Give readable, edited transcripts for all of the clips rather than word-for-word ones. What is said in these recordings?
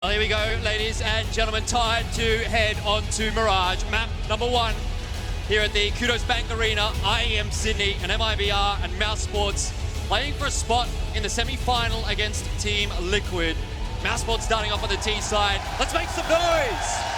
Well, here we go, ladies and gentlemen. Time to head on to Mirage. Map number 1 here at the Qudos Bank Arena, IEM Sydney, and MIBR and Mousesports playing for a spot in the semi-final against Team Liquid. Mousesports starting off on the T side. Let's make some noise!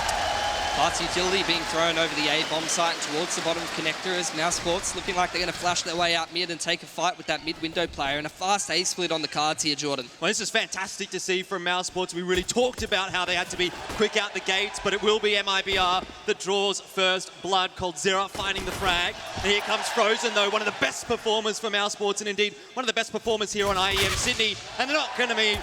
Parts utility being thrown over the A bomb site towards the bottom connector as Mousesports looking like they're going to flash their way out mid and take a fight with that mid-window player, and a fast A split on the cards here, Jordan. Well, this is fantastic to see from Mousesports. We really talked about how they had to be quick out the gates, but it will be MIBR that draws first blood. coldzera finding the frag. And here comes Frozen, though, one of the best performers for Mousesports, and indeed one of the best performers here on IEM Sydney. And they're not going to be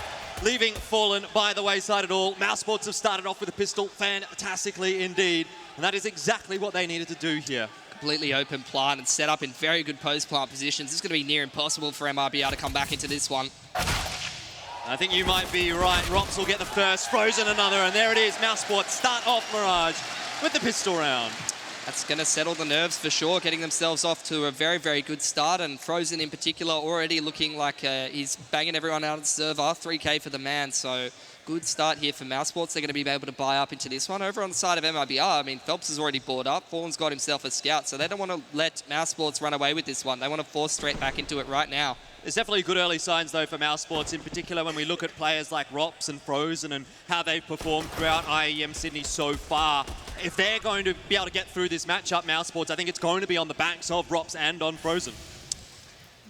leaving Fallen by the wayside at all. Mousesports have started off with a pistol fantastically indeed, and that is exactly what they needed to do here. Completely open plant and set up in very good post-plant positions. It's going to be near impossible for MIBR to come back into this one. I think you might be right. Rops will get the first, Frozen another, and there it is. Mousesports start off Mirage with the pistol round. That's going to settle the nerves for sure, getting themselves off to a very, very good start. And Frozen in particular already looking like he's banging everyone out of the server. 3K for the man, so good start here for Mousesports. They're going to be able to buy up into this one. Over on the side of MIBR, I mean, Phelps has already bought up. Fallen's got himself a scout, so they don't want to let Mousesports run away with this one. They want to force straight back into it right now. There's definitely good early signs, though, for Mousesports, in particular when we look at players like Rops and Frozen and how they've performed throughout IEM Sydney so far. If they're going to be able to get through this matchup, Mousesports, I think it's going to be on the backs of Rops and on Frozen.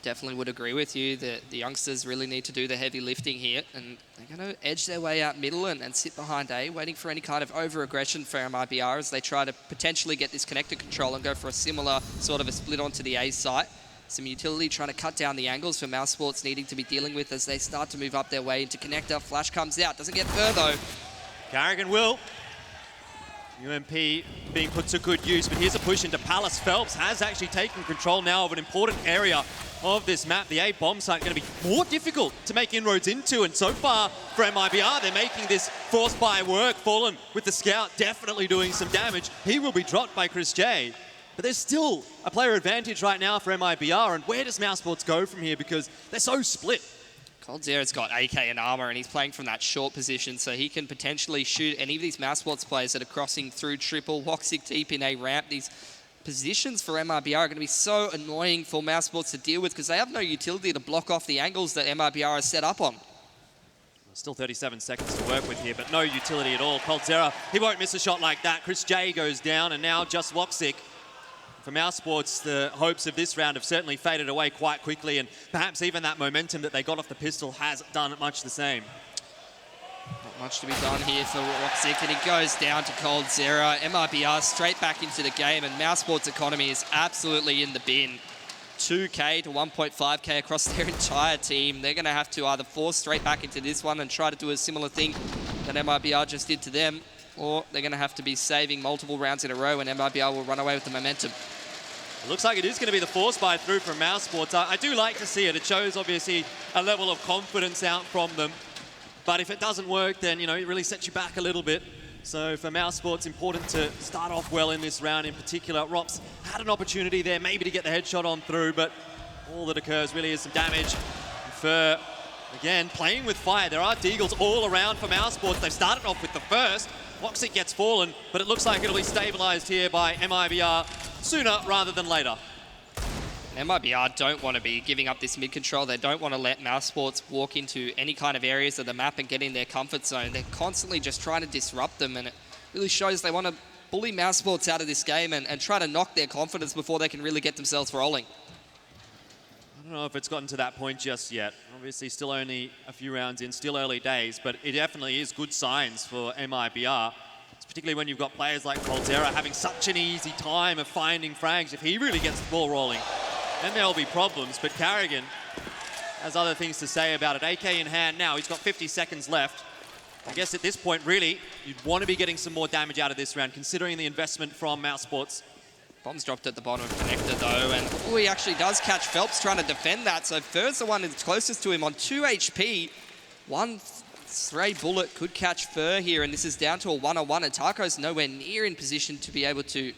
Definitely would agree with you that the youngsters really need to do the heavy lifting here, and they're going to edge their way out middle and sit behind A, waiting for any kind of over-aggression for MIBR as they try to potentially get this connector control and go for a similar sort of a split onto the A site. Some utility trying to cut down the angles for Mousesports needing to be dealing with as they start to move up their way into connector. Flash comes out, doesn't get fur though. Carrigan will. UMP being put to good use, but here's a push into Palace. Phelps has actually taken control now of an important area of this map. The A bomb site going to be more difficult to make inroads into, and so far for MIBR, they're making this forced by work. Fallen with the scout definitely doing some damage. He will be dropped by Chris J. But there's still a player advantage right now for MIBR, and where does Mousesports go from here, because they're so split? coldzera's got AK and armor, and he's playing from that short position, so he can potentially shoot any of these Mousesports players that are crossing through triple, Woxic deep in a ramp. These positions for MIBR are going to be so annoying for Mousesports to deal with because they have no utility to block off the angles that MIBR is set up on. Still 37 seconds to work with here, but no utility at all. coldzera, he won't miss a shot like that. Chris J goes down, and now just Woxic. For Mousesports, the hopes of this round have certainly faded away quite quickly, and perhaps even that momentum that they got off the pistol has done much the same. Not much to be done here for Woxic, and he goes down to coldzera. MIBR straight back into the game, and Mousesports' economy is absolutely in the bin. 2K to 1.5K across their entire team. They're going to have to either force straight back into this one and try to do a similar thing that MIBR just did to them, or they're going to have to be saving multiple rounds in a row, and MIBR will run away with the momentum. It looks like it is going to be the force buy through from Mousesports. I do like to see it. It shows, obviously, a level of confidence out from them. But if it doesn't work, then, you know, it really sets you back a little bit. So for Mousesports, important to start off well in this round in particular. Rops had an opportunity there, maybe to get the headshot on through, but all that occurs really is some damage. For, again, playing with fire. There are deagles all around for Mousesports. They've started off with the first. Woxic gets fallen, but it looks like it'll be stabilized here by MIBR sooner rather than later. MIBR don't want to be giving up this mid-control. They don't want to let Mousesports walk into any kind of areas of the map and get in their comfort zone. They're constantly just trying to disrupt them, and it really shows they want to bully Mousesports out of this game and try to knock their confidence before they can really get themselves rolling. I don't know if it's gotten to that point just yet. Obviously still only a few rounds in, still early days, but it definitely is good signs for MIBR. It's particularly when you've got players like coldzera having such an easy time of finding frags. If he really gets the ball rolling, then there'll be problems. But Carrigan has other things to say about it. AK in hand now, he's got 50 seconds left. I guess at this point, really, you'd want to be getting some more damage out of this round, considering the investment from Mousesports. Bomb's dropped at the bottom of connector though, and he actually does catch Phelps trying to defend that. So Fur's the one that's closest to him on 2 HP. One stray bullet could catch Fur here, and this is down to a 1-on-1, and Taco's nowhere near in position to be able to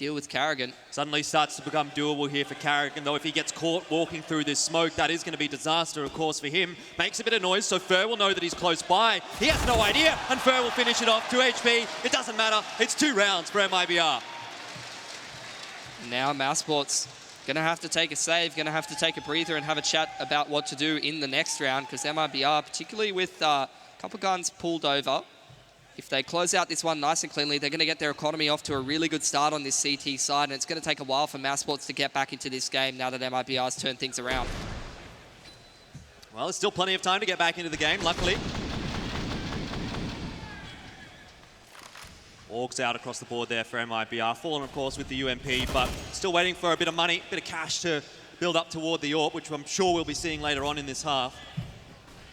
deal with Carrigan. Suddenly starts to become doable here for Carrigan, though if he gets caught walking through this smoke, that is going to be disaster, of course, for him. Makes a bit of noise, so Fur will know that he's close by. He has no idea, and Fur will finish it off. 2 HP, it doesn't matter. It's 2 rounds for MIBR. Now Mousesports going to have to take a save, going to have to take a breather and have a chat about what to do in the next round, because MIBR, particularly with a couple guns pulled over, if they close out this one nice and cleanly, they're going to get their economy off to a really good start on this CT side, and it's going to take a while for Mousesports to get back into this game now that MIBR has turned things around. Well, there's still plenty of time to get back into the game, luckily. Orgs out across the board there for MIBR. Fallen, of course, with the UMP, but still waiting for a bit of money, a bit of cash to build up toward the AWP, which I'm sure we'll be seeing later on in this half.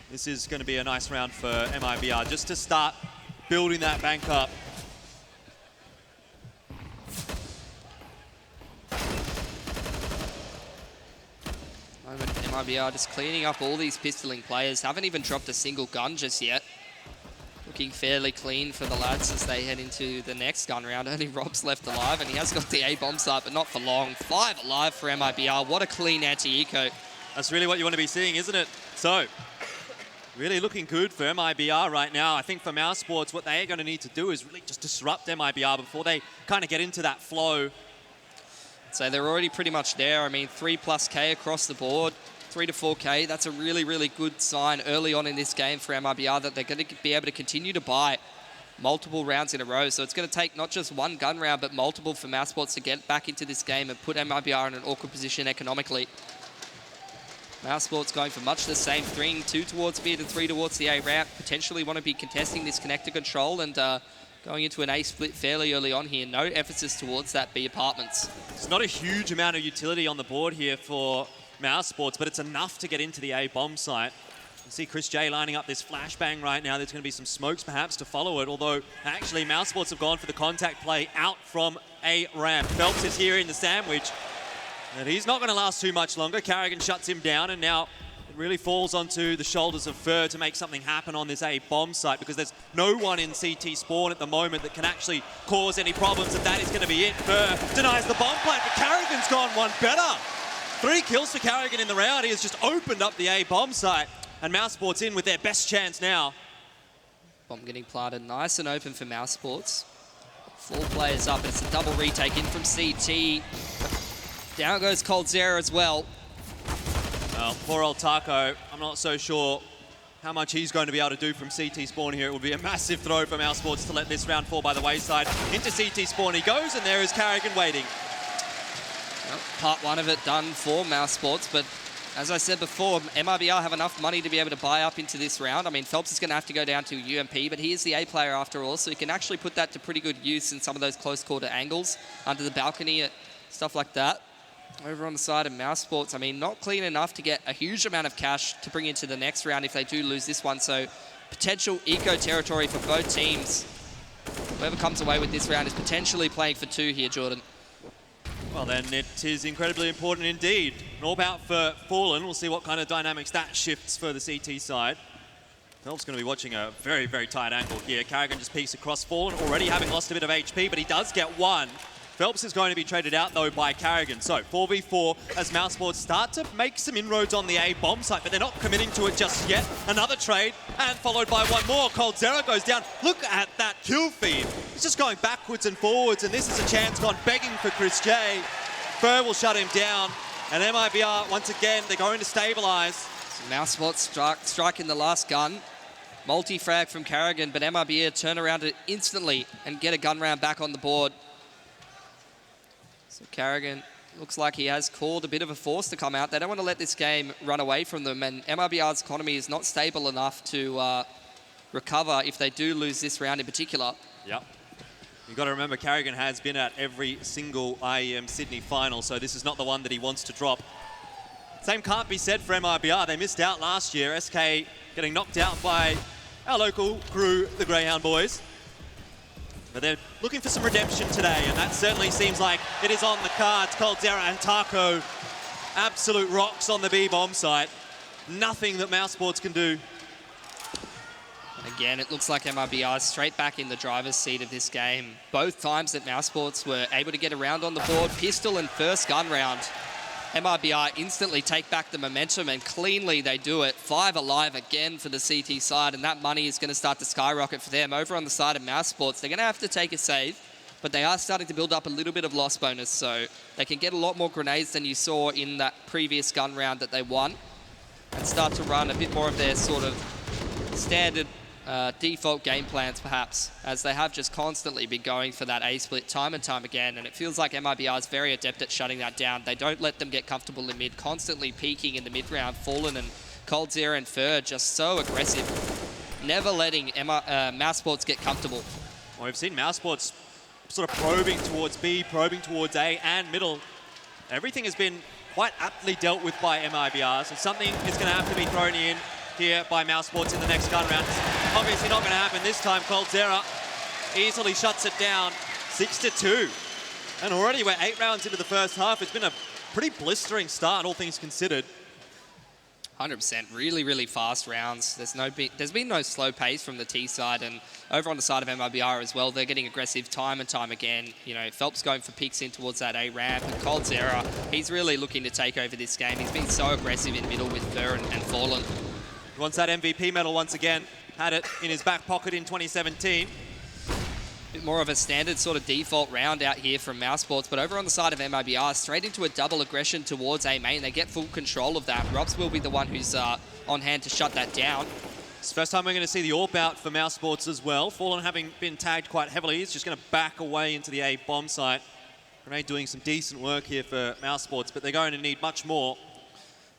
This is going to be a nice round for MIBR, just to start building that bank up. MIBR just cleaning up all these pistoling players. Haven't even dropped a single gun just yet. Looking fairly clean for the lads as they head into the next gun round. Only Rob's left alive, and he has got the A-bomb site, but not for long. 5 alive for MIBR. What a clean anti-eco. That's really what you want to be seeing, isn't it? So, really looking good for MIBR right now. I think for Mousesports, what they're going to need to do is really just disrupt MIBR before they kind of get into that flow. So they're already pretty much there. I mean, 3+ K across the board, 3 to 4K. That's a really, really good sign early on in this game for MIBR that they're going to be able to continue to buy multiple rounds in a row. So it's going to take not just one gun round, but multiple for Mousesports to get back into this game and put MIBR in an awkward position economically. Mousesports going for much the same thing, 2 towards mid and 3 towards the A ramp. Potentially want to be contesting this connector control and going into an A split fairly early on here. No emphasis towards that B apartments. It's not a huge amount of utility on the board here for Mousesports, but it's enough to get into the A bomb site. You see Chris J lining up this flashbang right now. There's going to be some smokes perhaps to follow it, although actually Mousesports have gone for the contact play out from A ramp. Phelps is here in the sandwich. And he's not going to last too much longer. Carrigan shuts him down, and now it really falls onto the shoulders of Fur to make something happen on this A bomb site, because there's no one in CT spawn at the moment that can actually cause any problems, and that is going to be it. Fur denies the bomb plant, but Carrigan's gone one better. 3 kills for Carrigan in the round. He has just opened up the A bomb site, and Mousesports in with their best chance now. Bomb getting planted nice and open for Mousesports. 4 players up. It's a double retake in from CT. Down goes coldzera as well. Well, poor old Taco. I'm not so sure how much he's going to be able to do from CT spawn here. It would be a massive throw for Mousesports to let this round fall by the wayside. Into CT spawn he goes, and there is Carrigan waiting. Well, part 1 of it done for Mousesports, but as I said before, MIBR have enough money to be able to buy up into this round. I mean, Phelps is going to have to go down to UMP, but he is the A player after all, so he can actually put that to pretty good use in some of those close quarter angles, under the balcony, stuff like that. Over on the side of Mousesports, I mean, not clean enough to get a huge amount of cash to bring into the next round if they do lose this one. So potential eco territory for both teams. Whoever comes away with this round is potentially playing for 2 here, Jordan. Well, then it is incredibly important indeed. And all about for Fallen. We'll see what kind of dynamics that shifts for the CT side. Phelps going to be watching a very, very tight angle here. Carrigan just peeks across Fallen, already having lost a bit of HP, but he does get 1. Phelps is going to be traded out, though, by Carrigan. So 4v4 as Mousesports start to make some inroads on the A bomb site, but they're not committing to it just yet. Another trade, and followed by 1 more. coldzera goes down. Look at that kill feed. He's just going backwards and forwards, and this is a chance gone begging for Chris J. Fur will shut him down, and MIBR, once again, they're going to stabilize. So Mousesports striking the last gun. Multi-frag from Carrigan, but MIBR turn around it instantly and get a gun round back on the board. So Carrigan looks like he has called a bit of a force to come out. They don't want to let this game run away from them, and MIBR's economy is not stable enough to recover if they do lose this round in particular. Yep. You've got to remember, Carrigan has been at every single IEM Sydney final, so this is not the one that he wants to drop. Same can't be said for MIBR. They missed out last year. SK getting knocked out by our local crew, the Greyhound boys. But they're looking for some redemption today, and that certainly seems like it is on the cards. coldzera and Taco, absolute rocks on the B bomb site. Nothing that Mousesports can do. Again, it looks like MIBR is straight back in the driver's seat of this game. Both times that Mousesports were able to get around on the board, pistol and first gun round, MIBR instantly take back the momentum, and cleanly they do it. 5 alive again for the CT side, and that money is going to start to skyrocket for them. Over on the side of Mousesports, they're going to have to take a save, but they are starting to build up a little bit of loss bonus, so they can get a lot more grenades than you saw in that previous gun round that they won, and start to run a bit more of their sort of standard default game plans, perhaps, as they have just constantly been going for that A-split time and time again, and it feels like MIBR is very adept at shutting that down. They don't let them get comfortable in mid, constantly peaking in the mid-round. Fallen and coldzera and Fur just so aggressive, never letting Mousesports get comfortable. Well, we've seen Mousesports sort of probing towards B, probing towards A and middle. Everything has been quite aptly dealt with by MIBR, so something is going to have to be thrown in here by Mousesports in the next gun round. It's obviously not going to happen this time. coldzera easily shuts it down, 6-2. And already we're 8 rounds into the first half. It's been a pretty blistering start, all things considered. 100%, really, really fast rounds. There's been no slow pace from the T side, and over on the side of MIBR as well, they're getting aggressive time and time again. You know, Phelps going for picks in towards that A ramp, and coldzera, he's really looking to take over this game. He's been so aggressive in middle with Fur and Fallen. He wants that MVP medal once again. Had it in his back pocket in 2017. Bit more of a standard sort of default round out here from Mousesports, but over on the side of MIBR, straight into a double aggression towards A main. They get full control of that. Robs will be the one who's on hand to shut that down. It's the first time we're going to see the AWP out for Mousesports as well. Fallen having been tagged quite heavily, he's just going to back away into the A bomb site. Grenade doing some decent work here for Mousesports, but they're going to need much more.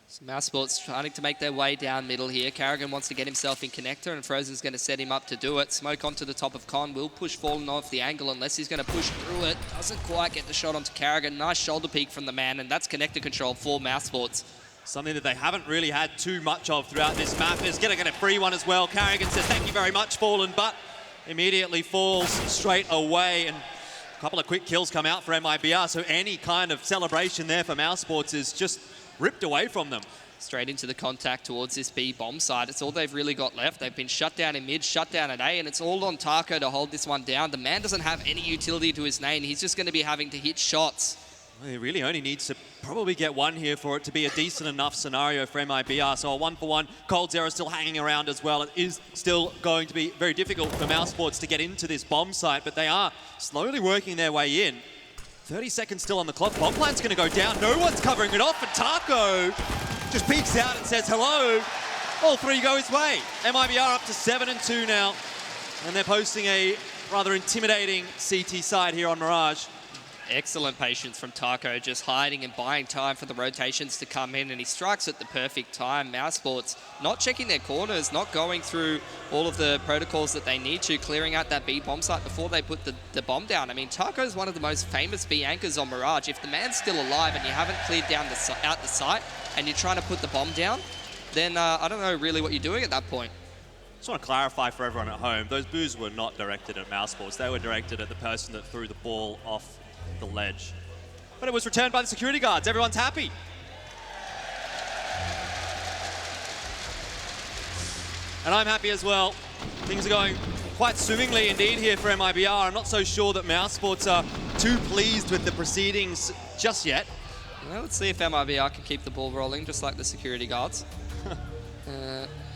So Mousesports trying to make their way down middle here. Carrigan wants to get himself in connector, and Frozen's going to set him up to do it. Smoke onto the top of Con will push Fallen off the angle unless he's going to push through it. Doesn't quite get the shot onto Carrigan. Nice shoulder peek from the man, and that's connector control for Mousesports. Something that they haven't really had too much of throughout this map. Is going to get a free one as well. Carrigan says, thank you very much, Fallen, but immediately falls straight away, and a couple of quick kills come out for MIBR, so any kind of celebration there for Mousesports is just ripped away from them. Straight into the contact towards this B bomb side. It's all they've really got left. They've been shut down in mid, shut down at A, and it's all on Taco to hold this one down. The man doesn't have any utility to his name. He's just going to be having to hit shots. Well, he really only needs to probably get one here for it to be a decent enough scenario for MIBR. So a 1-for-1. coldzera still hanging around as well. It is still going to be very difficult for Mousesports to get into this bomb site, but they are slowly working their way in. 30 seconds still on the clock. Bomb plan's going to go down. No one's covering it off, and Taco just peeks out and says hello. All three go his way. MIBR up to 7-2 now, and they're posting a rather intimidating CT side here on Mirage. Excellent patience from Taco, just hiding and buying time for the rotations to come in, and he strikes at the perfect time. Mousesports not checking their corners, not going through all of the protocols that they need to, clearing out that B bomb site before they put the bomb down. I mean, Taco is one of the most famous B anchors on Mirage. If the man's still alive and you haven't cleared down out the site and you're trying to put the bomb down, then I don't know really what you're doing at that point. Just want to clarify for everyone at home, those boos were not directed at Mousesports. They were directed at the person that threw the ball off the ledge. But it was returned by the security guards. Everyone's happy. And I'm happy as well. Things are going quite swimmingly indeed here for MIBR. I'm not so sure that Mousesports are too pleased with the proceedings just yet. Well, let's see if MIBR can keep the ball rolling just like the security guards.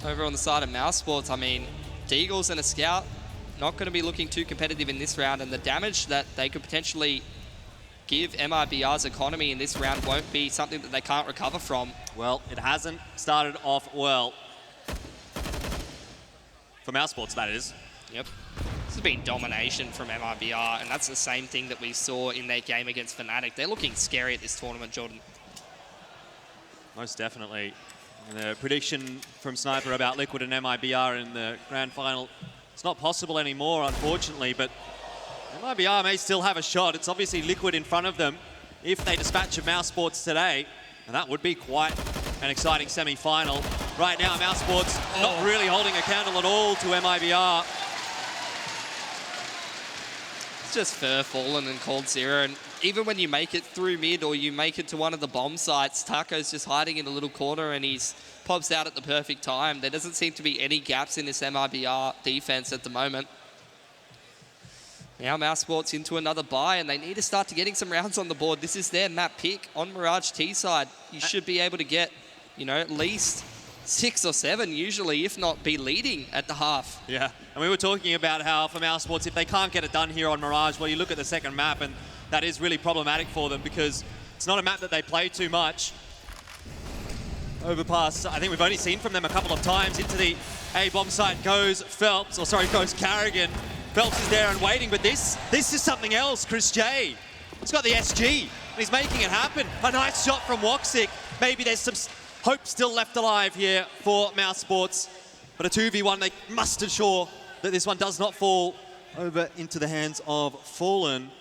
Over on the side of Mousesports, I mean, Deagles and a Scout not going to be looking too competitive in this round, and the damage that they could potentially give MIBR's economy in this round won't be something that they can't recover from. Well, it hasn't started off well. For Mousesports, that is. Yep. This has been domination from MIBR, and that's the same thing that we saw in their game against Fnatic. They're looking scary at this tournament, Jordan. Most definitely. The prediction from Sniper about Liquid and MIBR in the grand final, it's not possible anymore, unfortunately, but MIBR may still have a shot. It's obviously Liquid in front of them if they dispatch of Mousesports today, and that would be quite an exciting semi-final. Right now, Mousesports not really holding a candle at all to MIBR. It's just Fur, Fallen, and coldzera, and even when you make it through mid or you make it to one of the bomb sites, Taco's just hiding in a little corner and he's pops out at the perfect time. There doesn't seem to be any gaps in this MIBR defense at the moment. Now Mousesports into another bye, and they need to start to getting some rounds on the board. This is their map pick on Mirage T side. You should be able to get, you know, at least 6 or 7 usually, if not be leading at the half. Yeah, and we were talking about how for Mousesports, if they can't get it done here on Mirage, well, you look at the second map, and that is really problematic for them because it's not a map that they play too much. Overpass, I think we've only seen from them a couple of times. Into the A bomb site goes Phelps, or sorry, goes Carrigan. Phelps is there and waiting, but this is something else. Chris J, he's got the SG, and he's making it happen. A nice shot from Woxic. Maybe there's some hope still left alive here for Mousesports, but a 2v1, they must ensure that this one does not fall over into the hands of Fallen.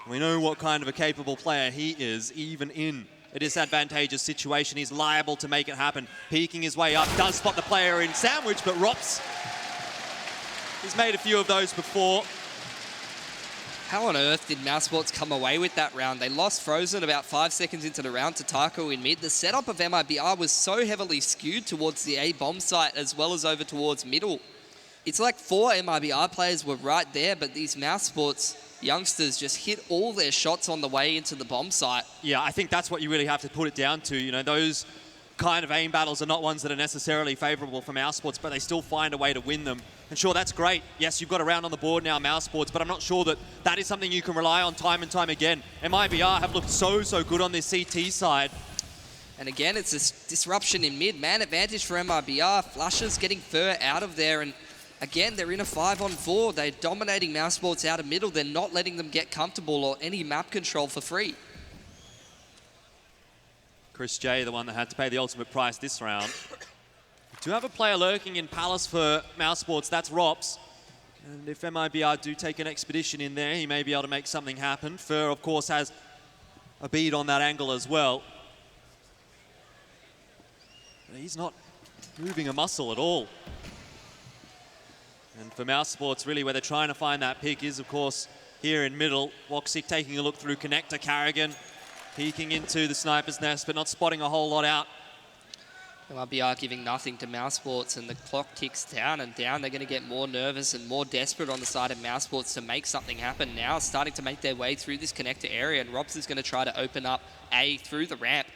We know what kind of a capable player he is, even in a disadvantageous situation. He's liable to make it happen. Peeking his way up, does spot the player in sandwich, but Rops, he's made a few of those before. How on earth did Mousesports come away with that round? They lost Frozen about 5 seconds into the round to Taco in mid. The setup of MIBR was so heavily skewed towards the A bomb site as well as over towards middle. It's like 4 MIBR players were right there, but these Mousesports youngsters just hit all their shots on the way into the bomb site. Yeah, I think that's what you really have to put it down to. You know, those kind of aim battles are not ones that are necessarily favourable for Mousesports, but they still find a way to win them. And sure, that's great. Yes, you've got a round on the board now, Mousesports, but I'm not sure that that is something you can rely on time and time again. MIBR have looked so good on this CT side. And again, it's this disruption in mid. Man advantage for MIBR. Flushes getting Fur out of there, and again, they're in a 5-on-4. They're dominating Mousesports out of middle. They're not letting them get comfortable or any map control for free. Chris J, the one that had to pay the ultimate price this round. We do have a player lurking in Palace for Mousesports, that's Rops. And if MIBR do take an expedition in there, he may be able to make something happen. Fur, of course, has a bead on that angle as well. But he's not moving a muscle at all. And for Mousesports, really, where they're trying to find that pick is, of course, here in middle. Woxic taking a look through connector. Carrigan peeking into the sniper's nest, but not spotting a whole lot out. MIBR giving nothing to Mousesports, and the clock ticks down and down. They're going to get more nervous and more desperate on the side of Mousesports to make something happen now, starting to make their way through this connector area, and Robs is going to try to open up A through the ramp.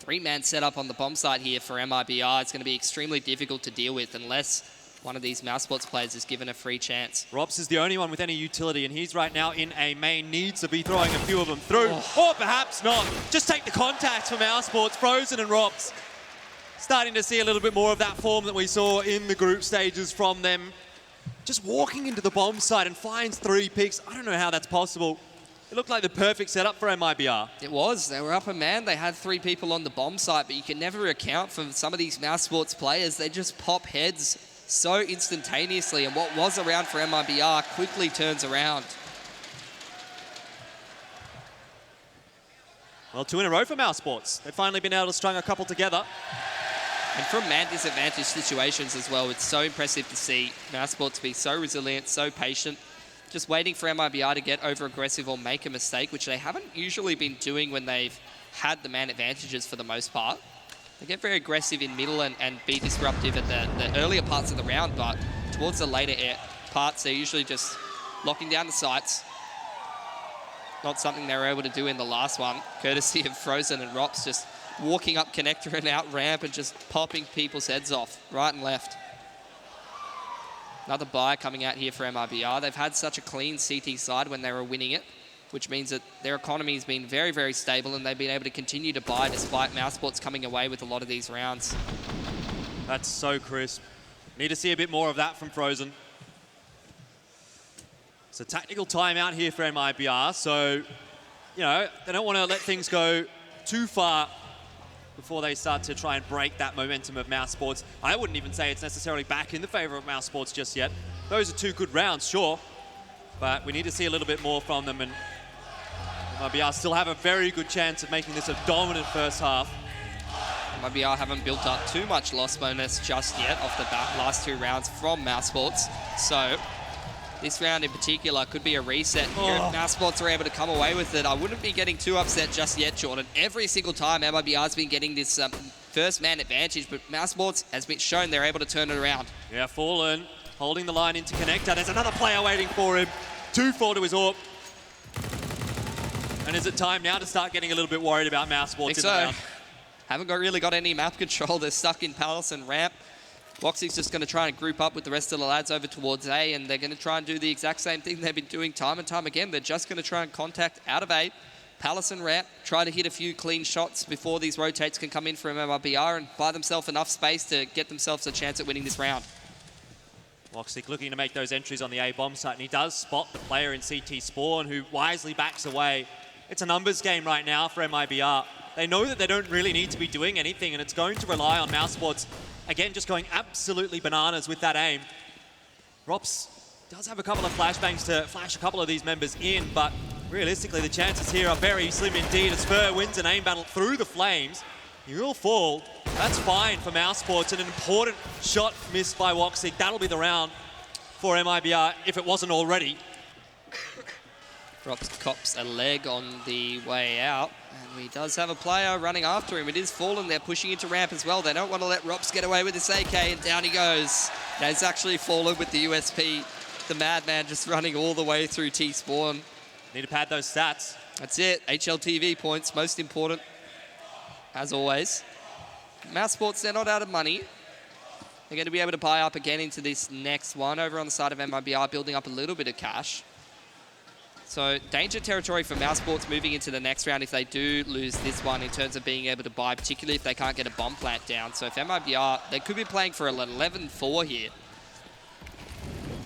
3-man setup on the bomb site here for MIBR. It's going to be extremely difficult to deal with unless one of these Mousesports players is given a free chance. Robs is the only one with any utility, and he's right now in a main, needs to be throwing a few of them through, or perhaps not. Just take the contacts for Mousesports, Frozen and Robs. Starting to see a little bit more of that form that we saw in the group stages from them. Just walking into the bomb site and finds 3 picks. I don't know how that's possible. It looked like the perfect setup for MIBR. It was. They were up a man. They had 3 people on the bomb site, but you can never account for some of these Mousesports players. They just pop heads so instantaneously, and what was around for MIBR quickly turns around. Well, 2 in a row for Mousesports. They've finally been able to string a couple together. And from man disadvantaged situations as well, it's so impressive to see Mousesports be so resilient, so patient, just waiting for MIBR to get over-aggressive or make a mistake, which they haven't usually been doing when they've had the man advantages for the most part. They get very aggressive in middle and be disruptive at the earlier parts of the round, but towards the later parts, they're usually just locking down the sites. Not something they were able to do in the last one, courtesy of Frozen and Rops just walking up connector and out ramp and just popping people's heads off right and left. Another buy coming out here for MIBR. They've had such a clean CT side when they were winning it, which means that their economy has been very, very stable, and they've been able to continue to buy despite Mousesports coming away with a lot of these rounds. That's so crisp. Need to see a bit more of that from Frozen. It's a tactical timeout here for MIBR, so, you know, they don't want to let things go too far before they start to try and break that momentum of Mousesports. I wouldn't even say it's necessarily back in the favor of Mousesports just yet. Those are 2 good rounds, sure, but we need to see a little bit more from them, and MIBR still have a very good chance of making this a dominant first half. MIBR haven't built up too much loss bonus just yet off the last 2 rounds from Mousesports, so this round in particular could be a reset here. If Mousesports are able to come away with it, I wouldn't be getting too upset just yet, Jordan. Every single time MIBR's been getting this first man advantage, but Mousesports has been shown they're able to turn it around. Yeah, Fallen holding the line into connector. There's another player waiting for him. 2-4 to his AWP. And is it time now to start getting a little bit worried about Mousesports in the round? Haven't really got any map control. They're stuck in Palace and Ramp. Woxie's just going to try and group up with the rest of the lads over towards A, and they're going to try and do the exact same thing they've been doing time and time again. They're just going to try and contact out of A, Palace and Ramp, try to hit a few clean shots before these rotates can come in from MIBR and buy themselves enough space to get themselves a chance at winning this round. Woxic looking to make those entries on the A bomb site, and he does spot the player in CT Spawn who wisely backs away. It's a numbers game right now for MIBR. They know that they don't really need to be doing anything, and it's going to rely on Mousesports, again, just going absolutely bananas with that aim. Rops does have a couple of flashbangs to flash a couple of these members in, but realistically, the chances here are very slim indeed. As Spur wins an aim battle through the flames, he will fall. That's fine for Mousesports. An important shot missed by Woxic. That'll be the round for MIBR if it wasn't already. Rops cops a leg on the way out, and he does have a player running after him. It is Fallen. They're pushing into Ramp as well. They don't want to let Rops get away with this AK, and down he goes. Now it's actually Fallen with the USP. The madman just running all the way through T-Spawn. Need to pad those stats. That's it. HLTV points, most important, as always. Mousesports, they're not out of money. They're going to be able to buy up again into this next one over on the side of MIBR, building up a little bit of cash. So danger territory for Mousesports moving into the next round if they do lose this one in terms of being able to buy, particularly if they can't get a bomb plant down. So if MIBR, they could be playing for an 11-4 here.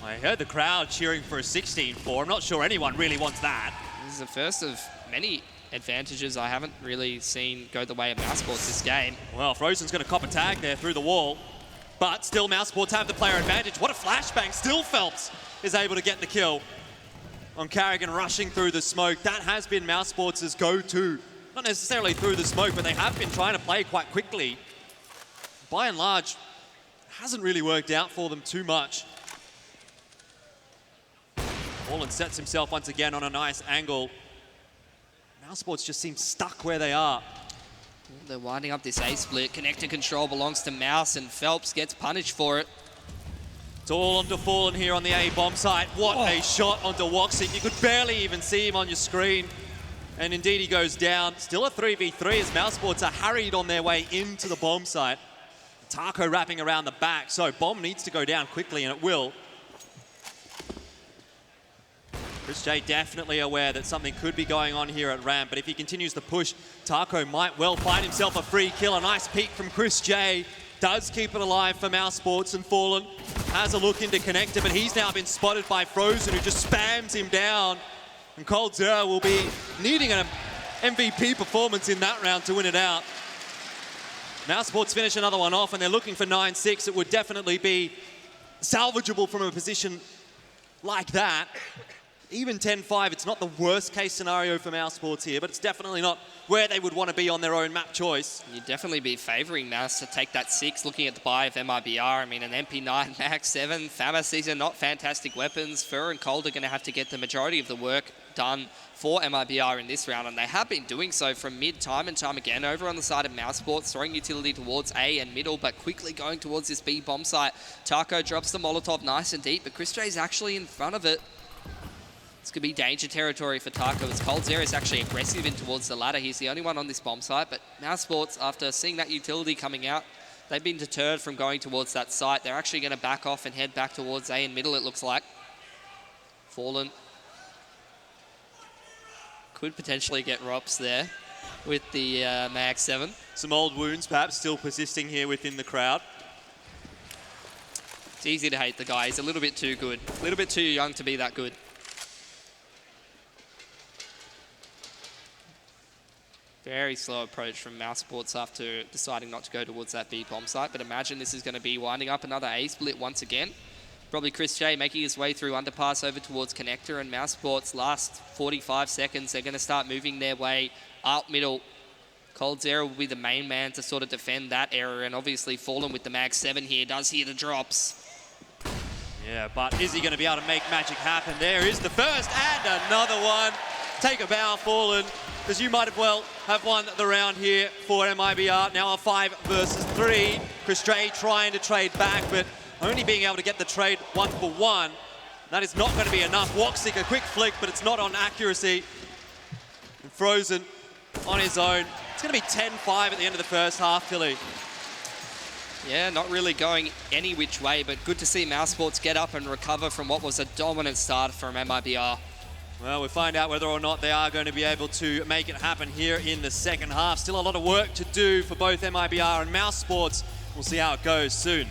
I heard the crowd cheering for a 16-4. I'm not sure anyone really wants that. This is the first of many advantages I haven't really seen go the way of Mousesports this game. Well, Frozen's going to cop a tag there through the wall, but still Mousesports have the player advantage. What a flashbang. Still Phelps is able to get the kill on Carrigan rushing through the smoke. That has been Mousesports' go-to. Not necessarily through the smoke, but they have been trying to play quite quickly. By and large, hasn't really worked out for them too much. Fallen sets himself once again on a nice angle. Mousesports just seem stuck where they are. They're winding up this A split. Connector control belongs to Mouse, and Phelps gets punished for it. It's all onto Fallen here on the A bomb site. What a shot onto Woxic. You could barely even see him on your screen. And indeed he goes down. Still a 3v3 as Mousesports are harried on their way into the bomb site. Taco wrapping around the back. So bomb needs to go down quickly, and it will. Chris J definitely aware that something could be going on here at Ramp, but if he continues to push, Taco might well find himself a free kill. A nice peek from Chris J does keep it alive for Mousesports, and Fallen has a look into connector, but he's now been spotted by Frozen, who just spams him down. And Cold Zero will be needing an MVP performance in that round to win it out. Mousesports finish another one off, and they're looking for 9-6. It would definitely be salvageable from a position like that. Even 10-5, it's not the worst case scenario for Mousesports here, but it's definitely not where they would want to be on their own map choice. You'd definitely be favouring Mouse to take that 6, looking at the buy of MIBR. I mean, an MP9, Max 7, Famous, these are not fantastic weapons. Fur and Cold are going to have to get the majority of the work done for MIBR in this round, and they have been doing so from mid time and time again. Over on the side of Mousesports, throwing utility towards A and middle, but quickly going towards this B bomb site. Taco drops the Molotov nice and deep, but Chris J is actually in front of it. This could be danger territory for Taco as Cold Zero is actually aggressive in towards the ladder. He's the only one on this bomb site, but Mousesports, after seeing that utility coming out, they've been deterred from going towards that site. They're actually going to back off and head back towards A and middle, it looks like. Fallen could potentially get Rops there with the Mag 7. Some old wounds perhaps still persisting here within the crowd. It's easy to hate the guy. He's a little bit too good. A little bit too young to be that good. Very slow approach from Mousesports after deciding not to go towards that B bomb site. But imagine this is going to be winding up another A split once again. Probably Chris J making his way through underpass over towards connector, and Mousesports last 45 seconds, they're going to start moving their way out middle. Cold Zero will be the main man to sort of defend that area, and obviously Fallen with the Mag 7 here does hear the drops. Yeah, but is he going to be able to make magic happen? There is the first and another one. Take a bow, Fallen, because you might have well have won the round here for MIBR. Now a 5 versus 3. Chris Dre trying to trade back, but only being able to get the trade 1-for-1. That is not going to be enough. Woxic, a quick flick, but it's not on accuracy. And Frozen on his own. It's going to be 10-5 at the end of the first half, Philly. Yeah, not really going any which way, but good to see Mousesports get up and recover from what was a dominant start from MIBR. Well, we'll find out whether or not they are going to be able to make it happen here in the second half. Still a lot of work to do for both MIBR and Mousesports. We'll see how it goes soon.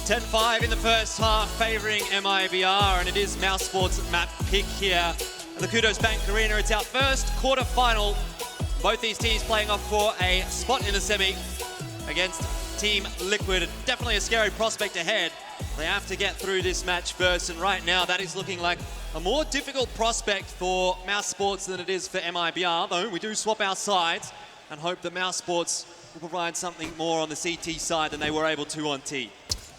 Ten 5 in the first half, favouring MIBR, and it is Mousesports' map pick here at the Qudos Bank Arena. It's our first quarter-final. Both these teams playing off for a spot in the semi against Team Liquid. Definitely a scary prospect ahead. They have to get through this match first, and right now that is looking like a more difficult prospect for Mousesports than it is for MIBR, though we do swap our sides and hope that Mousesports will provide something more on the CT side than they were able to on T.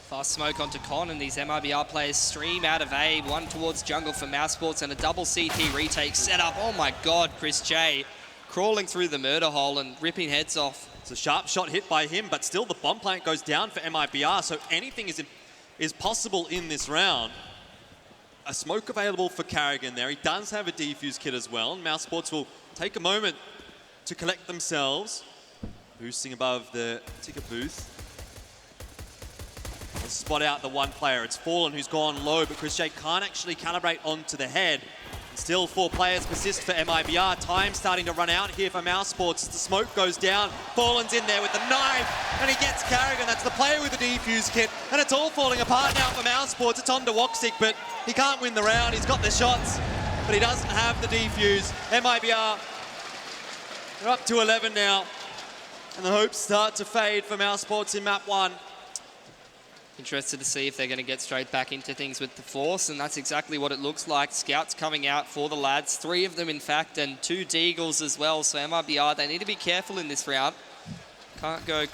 Fast smoke onto Con, and these MIBR players stream out of A. One towards jungle for Mousesports, and a double CT retake set up. Oh my God, Chris J crawling through the murder hole and ripping heads off. It's a sharp shot hit by him, but still the bomb plant goes down for MIBR, so anything is possible in this round. A smoke available for Carrigan there. He does have a defuse kit as well, and Mousesports will take a moment to collect themselves. Boosting above the ticket booth. We'll spot out the one player. It's Fallen who's gone low, but Chris J can't actually calibrate onto the head. Still 4 players persist for MIBR. Time starting to run out here for Mousesports. The smoke goes down. Fallen's in there with the knife, and he gets Carrigan. That's the player with the defuse kit, and it's all falling apart now for Mousesports. It's on to Woxic, but he can't win the round. He's got the shots, but he doesn't have the defuse. MIBR, they're up to 11 now, and the hopes start to fade for Mousesports in map 1. Interested to see if they're going to get straight back into things with the Force, and that's exactly what it looks like. Scouts coming out for the lads, 3 of them in fact, and 2 Deagles as well. So MIBR, they need to be careful in this round. Can't go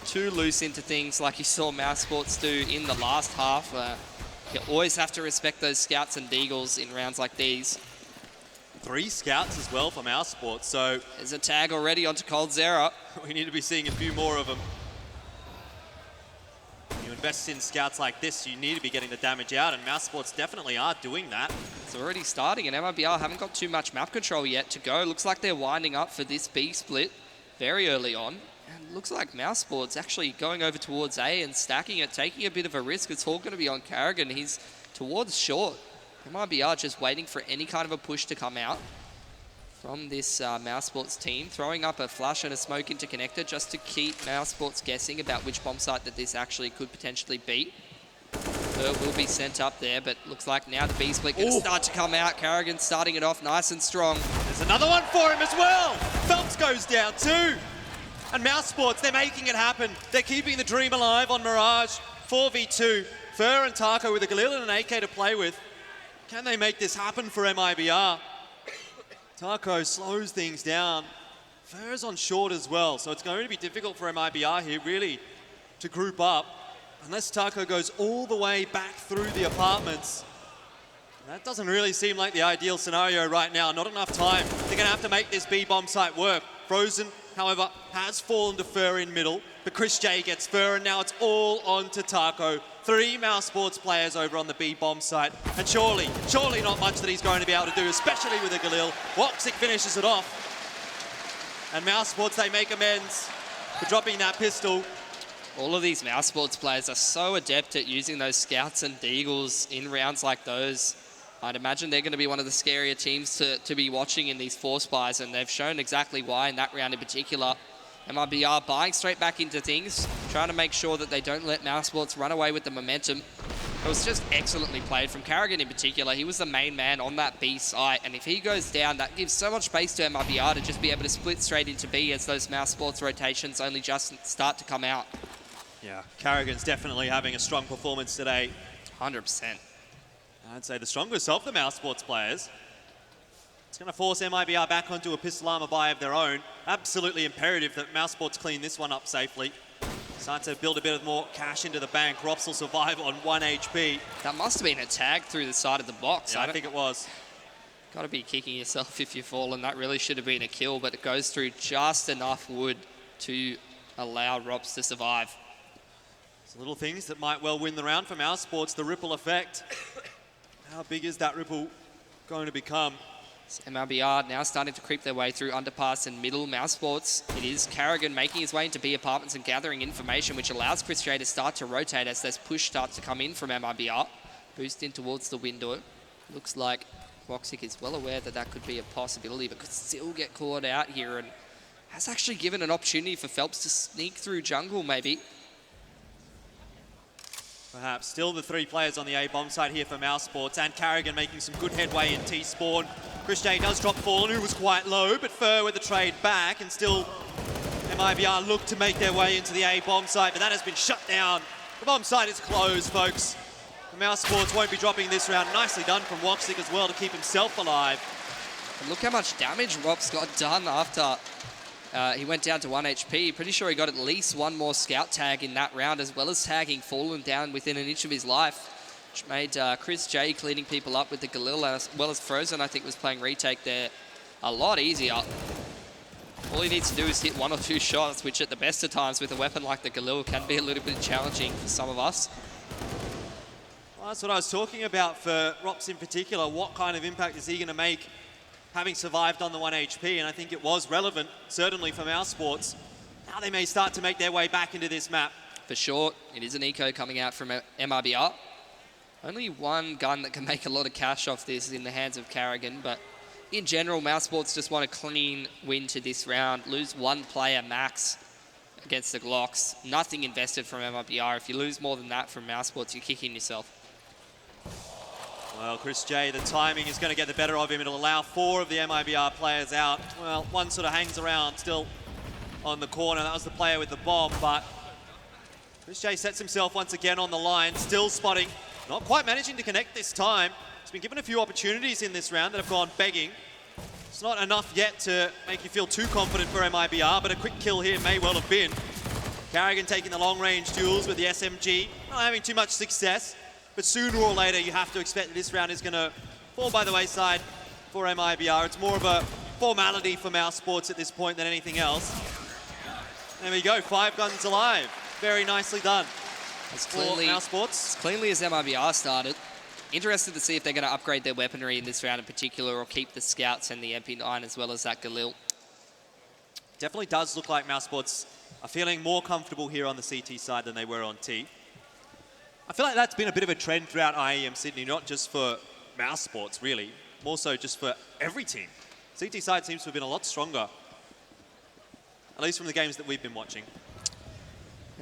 too loose into things like you saw Mousesports do in the last half. You always have to respect those Scouts and Deagles in rounds like these. 3 Scouts as well for Mousesports, so... There's a tag already onto Coldzera. We need to be seeing a few more of them. You invest in Scouts like this, you need to be getting the damage out, and Mousesports definitely are doing that. It's already starting, and MIBR haven't got too much map control yet to go. Looks like they're winding up for this B split very early on. And looks like Mousesports actually going over towards A and stacking it, taking a bit of a risk. It's all going to be on Carrigan. He's towards short. MIBR just waiting for any kind of a push to come out from this Mousesports team, throwing up a flash and a smoke into connector just to keep Mousesports guessing about which bomb site that this actually could potentially be. Will be sent up there, but looks like now the B split going to start to come out. Carrigan starting it off nice and strong. There's another one for him as well. Phelps goes down too. And Mousesports, they're making it happen. They're keeping the dream alive on Mirage. 4v2. Fur and Taco with a Galil and an AK to play with. Can they make this happen for MIBR? Taco slows things down. Fur's on short as well, so it's going to be difficult for MIBR here, really, to group up. Unless Taco goes all the way back through the apartments. That doesn't really seem like the ideal scenario right now. Not enough time. They're going to have to make this B bomb site work. Frozen, however, has fallen to Fur in middle, but Chris J gets Fur, and now it's all on to Taco. 3 Mousesports players over on the B bomb site, and surely not much that he's going to be able to do, especially with a Galil. Woxic finishes it off, and Mousesports, they make amends for dropping that pistol. All of these Mousesports players are so adept at using those Scouts and Deagles in rounds like those. I'd imagine they're going to be one of the scarier teams to be watching in these Force buys, and they've shown exactly why in that round in particular. MIBR buying straight back into things, trying to make sure that they don't let Mousesports run away with the momentum. It was just excellently played from Carrigan in particular. He was the main man on that B site, and if he goes down, that gives so much space to MIBR to just be able to split straight into B as those Mousesports rotations only just start to come out. Yeah, Carrigan's definitely having a strong performance today. 100%. I'd say the strongest of the Mousesports players. It's going to force MIBR back onto a pistol armor buy of their own. Absolutely imperative that Mousesports clean this one up safely. Start to build a bit of more cash into the bank. Rops will survive on 1 HP. That must have been a tag through the side of the box. Yeah, I think it was. Got to be kicking yourself if you fall, and that really should have been a kill, but it goes through just enough wood to allow Rops to survive. It's little things that might well win the round for Mousesports. The ripple effect. How big is that ripple going to become? MIBR now starting to creep their way through underpass and middle. Mousesports, it is Carrigan making his way into B apartments and gathering information, which allows Chris J to start to rotate as this push starts to come in from MIBR. Boost in towards the window. Looks like Woxic is well aware that that could be a possibility, but could still get caught out here, and has actually given an opportunity for Phelps to sneak through jungle maybe. Perhaps still the 3 players on the A bomb site here for Mousesports, and Carrigan making some good headway in T-spawn. Chris J does drop Fallen, who was quite low, but Fur with the trade back, and still MIBR look to make their way into the A bomb site, but that has been shut down. The bomb site is closed, folks. The Mousesports won't be dropping this round. Nicely done from Woxic as well to keep himself alive. And look how much damage Rops got done after he went down to 1 HP. Pretty sure he got at least 1 more scout tag in that round, as well as tagging Fallen down within an inch of his life, which made Chris J cleaning people up with the Galil, as well as Frozen, I think, was playing retake there a lot easier. All he needs to do is hit 1 or 2 shots, which at the best of times with a weapon like the Galil can be a little bit challenging for some of us. Well, that's what I was talking about for Rops in particular. What kind of impact is he going to make having survived on the 1 HP, and I think it was relevant, certainly for Mousesports. Now they may start to make their way back into this map. For sure, it is an eco coming out from MIBR. Only one gun that can make a lot of cash off this is in the hands of Carrigan, but in general, Mousesports just want a clean win to this round. Lose one player max against the Glocks. Nothing invested from MIBR. If you lose more than that from Mousesports, you're kicking yourself. Well, Chris J, the timing is going to get the better of him. It'll allow 4 of the MIBR players out. Well, one sort of hangs around still on the corner. That was the player with the bomb, but Chris J sets himself once again on the line, still spotting. Not quite managing to connect this time. He's been given a few opportunities in this round that have gone begging. It's not enough yet to make you feel too confident for MIBR, but a quick kill here may well have been. Carrigan taking the long-range duels with the SMG, not having too much success, but sooner or later you have to expect that this round is going to fall by the wayside for MIBR. It's more of a formality for Mousesports at this point than anything else. There we go, 5 guns alive. Very nicely done As for Mousesports. As cleanly as MIBR started. Interested to see if they're going to upgrade their weaponry in this round in particular or keep the Scouts and the MP9 as well as that Galil. Definitely does look like Mousesports are feeling more comfortable here on the CT side than they were on T. I feel like that's been a bit of a trend throughout IEM Sydney, not just for Mousesports really, more so just for every team. CT side seems to have been a lot stronger, at least from the games that we've been watching.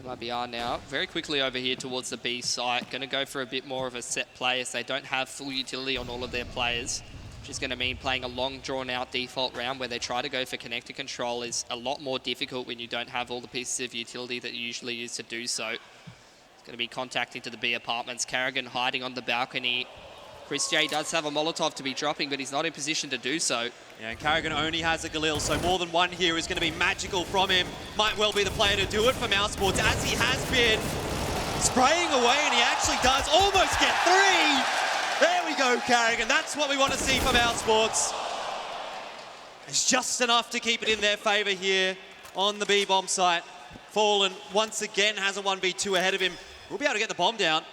MIBR now very quickly over here towards the B site. Going to go for a bit more of a set play as they don't have full utility on all of their players, which is going to mean playing a long drawn-out default round where they try to go for connector control is a lot more difficult when you don't have all the pieces of utility that you usually use to do so. It's going to be contact into the B apartments. Carrigan hiding on the balcony. Chris J does have a Molotov to be dropping, but he's not in position to do so. Yeah, and Carrigan only has a Galil, so more than one here is going to be magical from him. Might well be the player to do it for Mousesports, as he has been spraying away, and he actually does almost get 3. There we go, Carrigan. That's what we want to see from Mousesports. It's just enough to keep it in their favour here on the B-bomb site. Fallen once again has a 1v2 ahead of him. We'll be able to get the bomb down.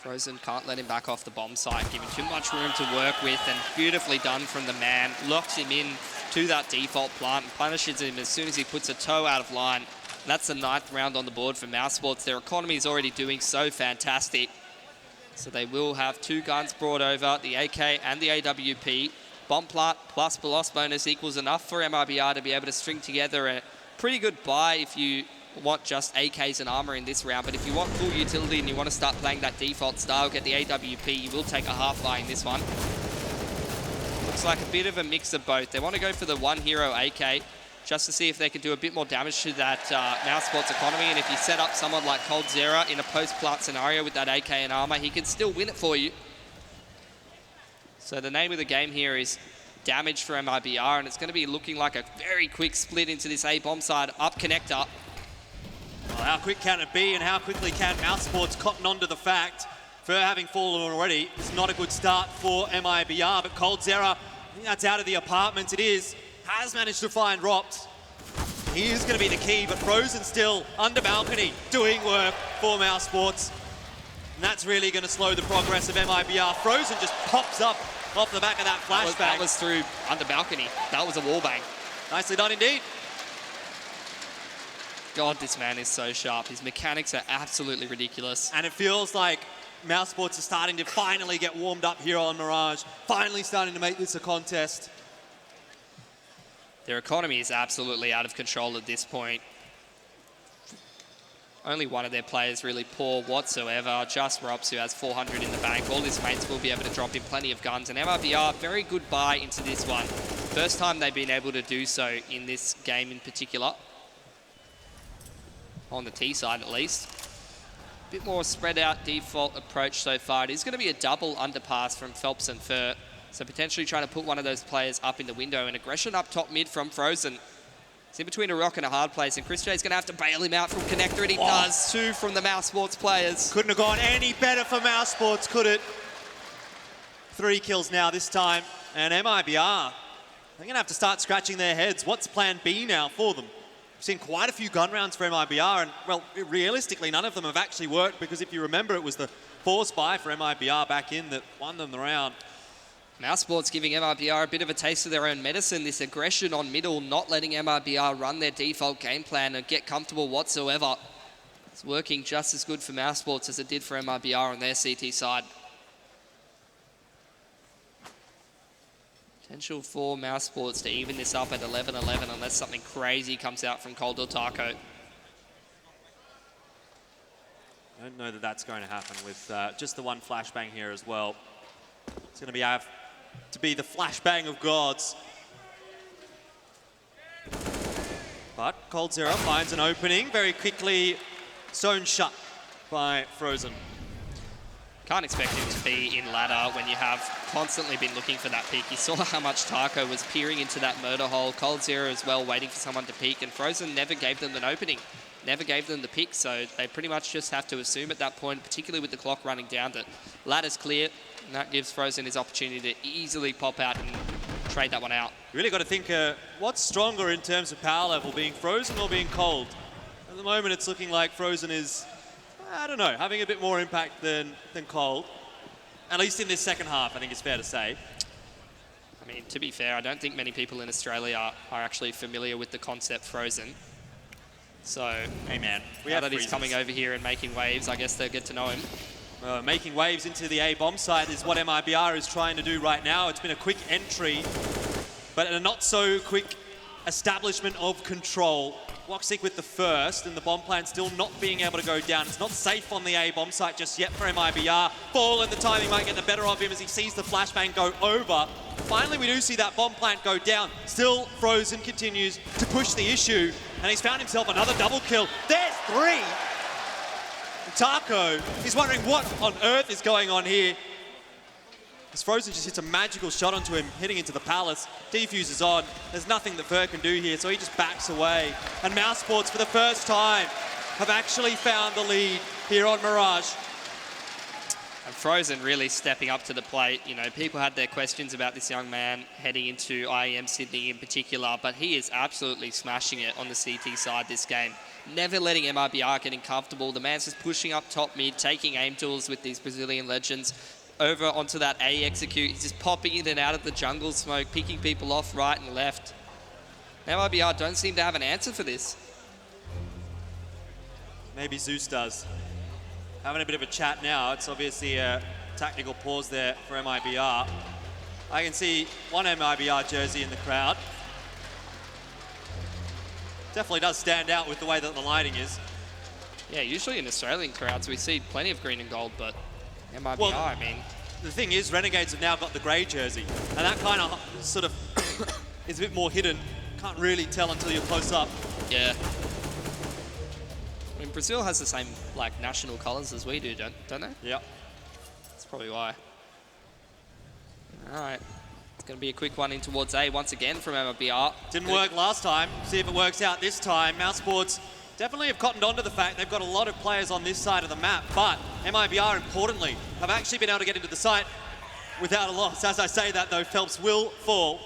Frozen can't let him back off the bomb site, giving too much room to work with, and beautifully done from the man. Locks him in to that default plant and punishes him as soon as he puts a toe out of line. And that's the 9th round on the board for Mousesports. Their economy is already doing so fantastic. So they will have 2 guns brought over, the AK and the AWP. Bomb plant plus loss bonus equals enough for MIBR to be able to string together a pretty good buy if you want just AKs and armor in this round, but if you want full utility and you want to start playing that default style, get the AWP, you will take a half buy in this one. Looks like a bit of a mix of both. They want to go for the 1 hero AK just to see if they can do a bit more damage to that Mousesports economy, and if you set up someone like coldzera in a post-plant scenario with that AK and armor, he can still win it for you. So the name of the game here is damage for MIBR, and it's going to be looking like a very quick split into this A bomb side up connector. Well, how quick can it be, and how quickly can Mousesports cotton on to the fact for having fallen already? It's not a good start for MIBR, but coldzera, I think that's out of the apartment. It is, has managed to find Ropt. He is going to be the key, but Frozen still under balcony doing work for Mousesports. And that's really going to slow the progress of MIBR. Frozen just pops up off the back of that flashbang. That was through under balcony. That was a wallbang. Nicely done indeed. God, this man is so sharp. His mechanics are absolutely ridiculous. And it feels like Mousesports are starting to finally get warmed up here on Mirage. Finally starting to make this a contest. Their economy is absolutely out of control at this point. Only one of their players really poor whatsoever. Just Rops, who has 400 in the bank. All his mates will be able to drop in plenty of guns. And MIBR, very good buy into this one. First time they've been able to do so in this game in particular. On the T side at least. A bit more spread out default approach so far. It is going to be a double underpass from Phelps and Fur. So potentially trying to put one of those players up in the window. And aggression up top mid from Frozen. It's in between a rock and a hard place. And Chris J's going to have to bail him out from connector. And he does. 2 from the Mousesports players. Couldn't have gone any better for Mousesports, could it? 3 kills now this time. And MIBR, they're going to have to start scratching their heads. What's plan B now for them? We've seen quite a few gun rounds for MIBR, and, well, realistically, none of them have actually worked, because if you remember, it was the force buy for MIBR back in that won them the round. Mousesports giving MIBR a bit of a taste of their own medicine. This aggression on middle, not letting MIBR run their default game plan and get comfortable whatsoever. It's working just as good for Mousesports as it did for MIBR on their CT side. Potential for Mousesports to even this up at 11-11 unless something crazy comes out from Cold or Taco. I don't know that that's going to happen with just the one flashbang here as well. It's going to be the flashbang of gods. But Cold Zero finds an opening very quickly, sewn shut by Frozen. Can't expect him to be in ladder when you have constantly been looking for that peak. You saw how much Taco was peering into that murder hole. Cold Zero as well, waiting for someone to peek, and Frozen never gave them an opening, never gave them the pick, so they pretty much just have to assume at that point, particularly with the clock running down, that ladder's clear, and that gives Frozen his opportunity to easily pop out and trade that one out. You really got to think what's stronger in terms of power level, being Frozen or being Cold? At the moment, it's looking like Frozen is, I don't know, having a bit more impact than Cold. At least in this second half, I think it's fair to say. I mean, to be fair, I don't think many people in Australia are actually familiar with the concept Frozen. So, hey man, now that he's coming over here and making waves, I guess they'll get to know him. Making waves into the A-bomb site is what MIBR is trying to do right now. It's been a quick entry, but a not so quick establishment of control. Woxic with the first, and the bomb plan still not being able to go down. It's not safe on the A-bomb site just yet for MIBR. Fall, and the timing might get the better of him as he sees the flashbang go over. Finally, we do see that bomb plant go down. Still, Frozen continues to push the issue, and he's found himself another double kill. There's 3! Taco, he's wondering what on earth is going on here. As Frozen just hits a magical shot onto him, hitting into the palace. Defuse is on. There's nothing that Fur can do here, so he just backs away. And Mousesports, for the first time, have actually found the lead here on Mirage. And Frozen really stepping up to the plate. You know, people had their questions about this young man heading into IEM Sydney in particular, but he is absolutely smashing it on the CT side this game. Never letting MIBR getting comfortable. The man's just pushing up top mid, taking aim tools with these Brazilian legends. Over onto that A execute. He's just popping in and out of the jungle smoke, picking people off right and left. MIBR don't seem to have an answer for this. Maybe Zeus does. Having a bit of a chat now. It's obviously a tactical pause there for MIBR. I can see one MIBR jersey in the crowd. Definitely does stand out with the way that the lighting is. Yeah, usually in Australian crowds we see plenty of green and gold, but MIBR, well, I mean. The thing is, Renegades have now got the grey jersey, and that kind of sort of is a bit more hidden. Can't really tell until you're close up. Yeah. I mean, Brazil has the same, like, national colours as we do, don't they? Yeah. That's probably why. All right. It's going to be a quick one in towards A once again from MIBR. Didn't work last time. See if it works out this time. Mousesports definitely have cottoned on to the fact they've got a lot of players on this side of the map, but MIBR, importantly, have actually been able to get into the site without a loss. As I say that, though, Phelps will fall.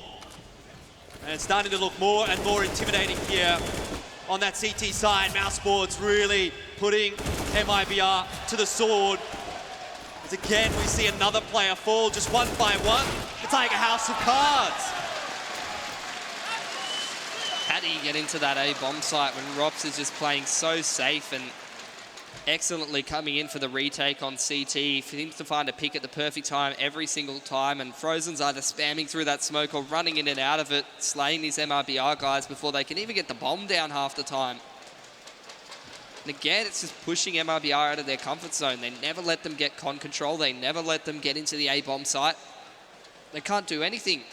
And it's starting to look more and more intimidating here on that CT side. Mousesports really putting MIBR to the sword. As again, we see another player fall just one by one. It's like a house of cards. How do you get into that A bomb site when Rops is just playing so safe and excellently coming in for the retake on CT? He seems to find a pick at the perfect time every single time, and Frozen's either spamming through that smoke or running in and out of it, slaying these MIBR guys before they can even get the bomb down half the time. And again, it's just pushing MIBR out of their comfort zone. They never let them get con control. They never let them get into the A bomb site. They can't do anything.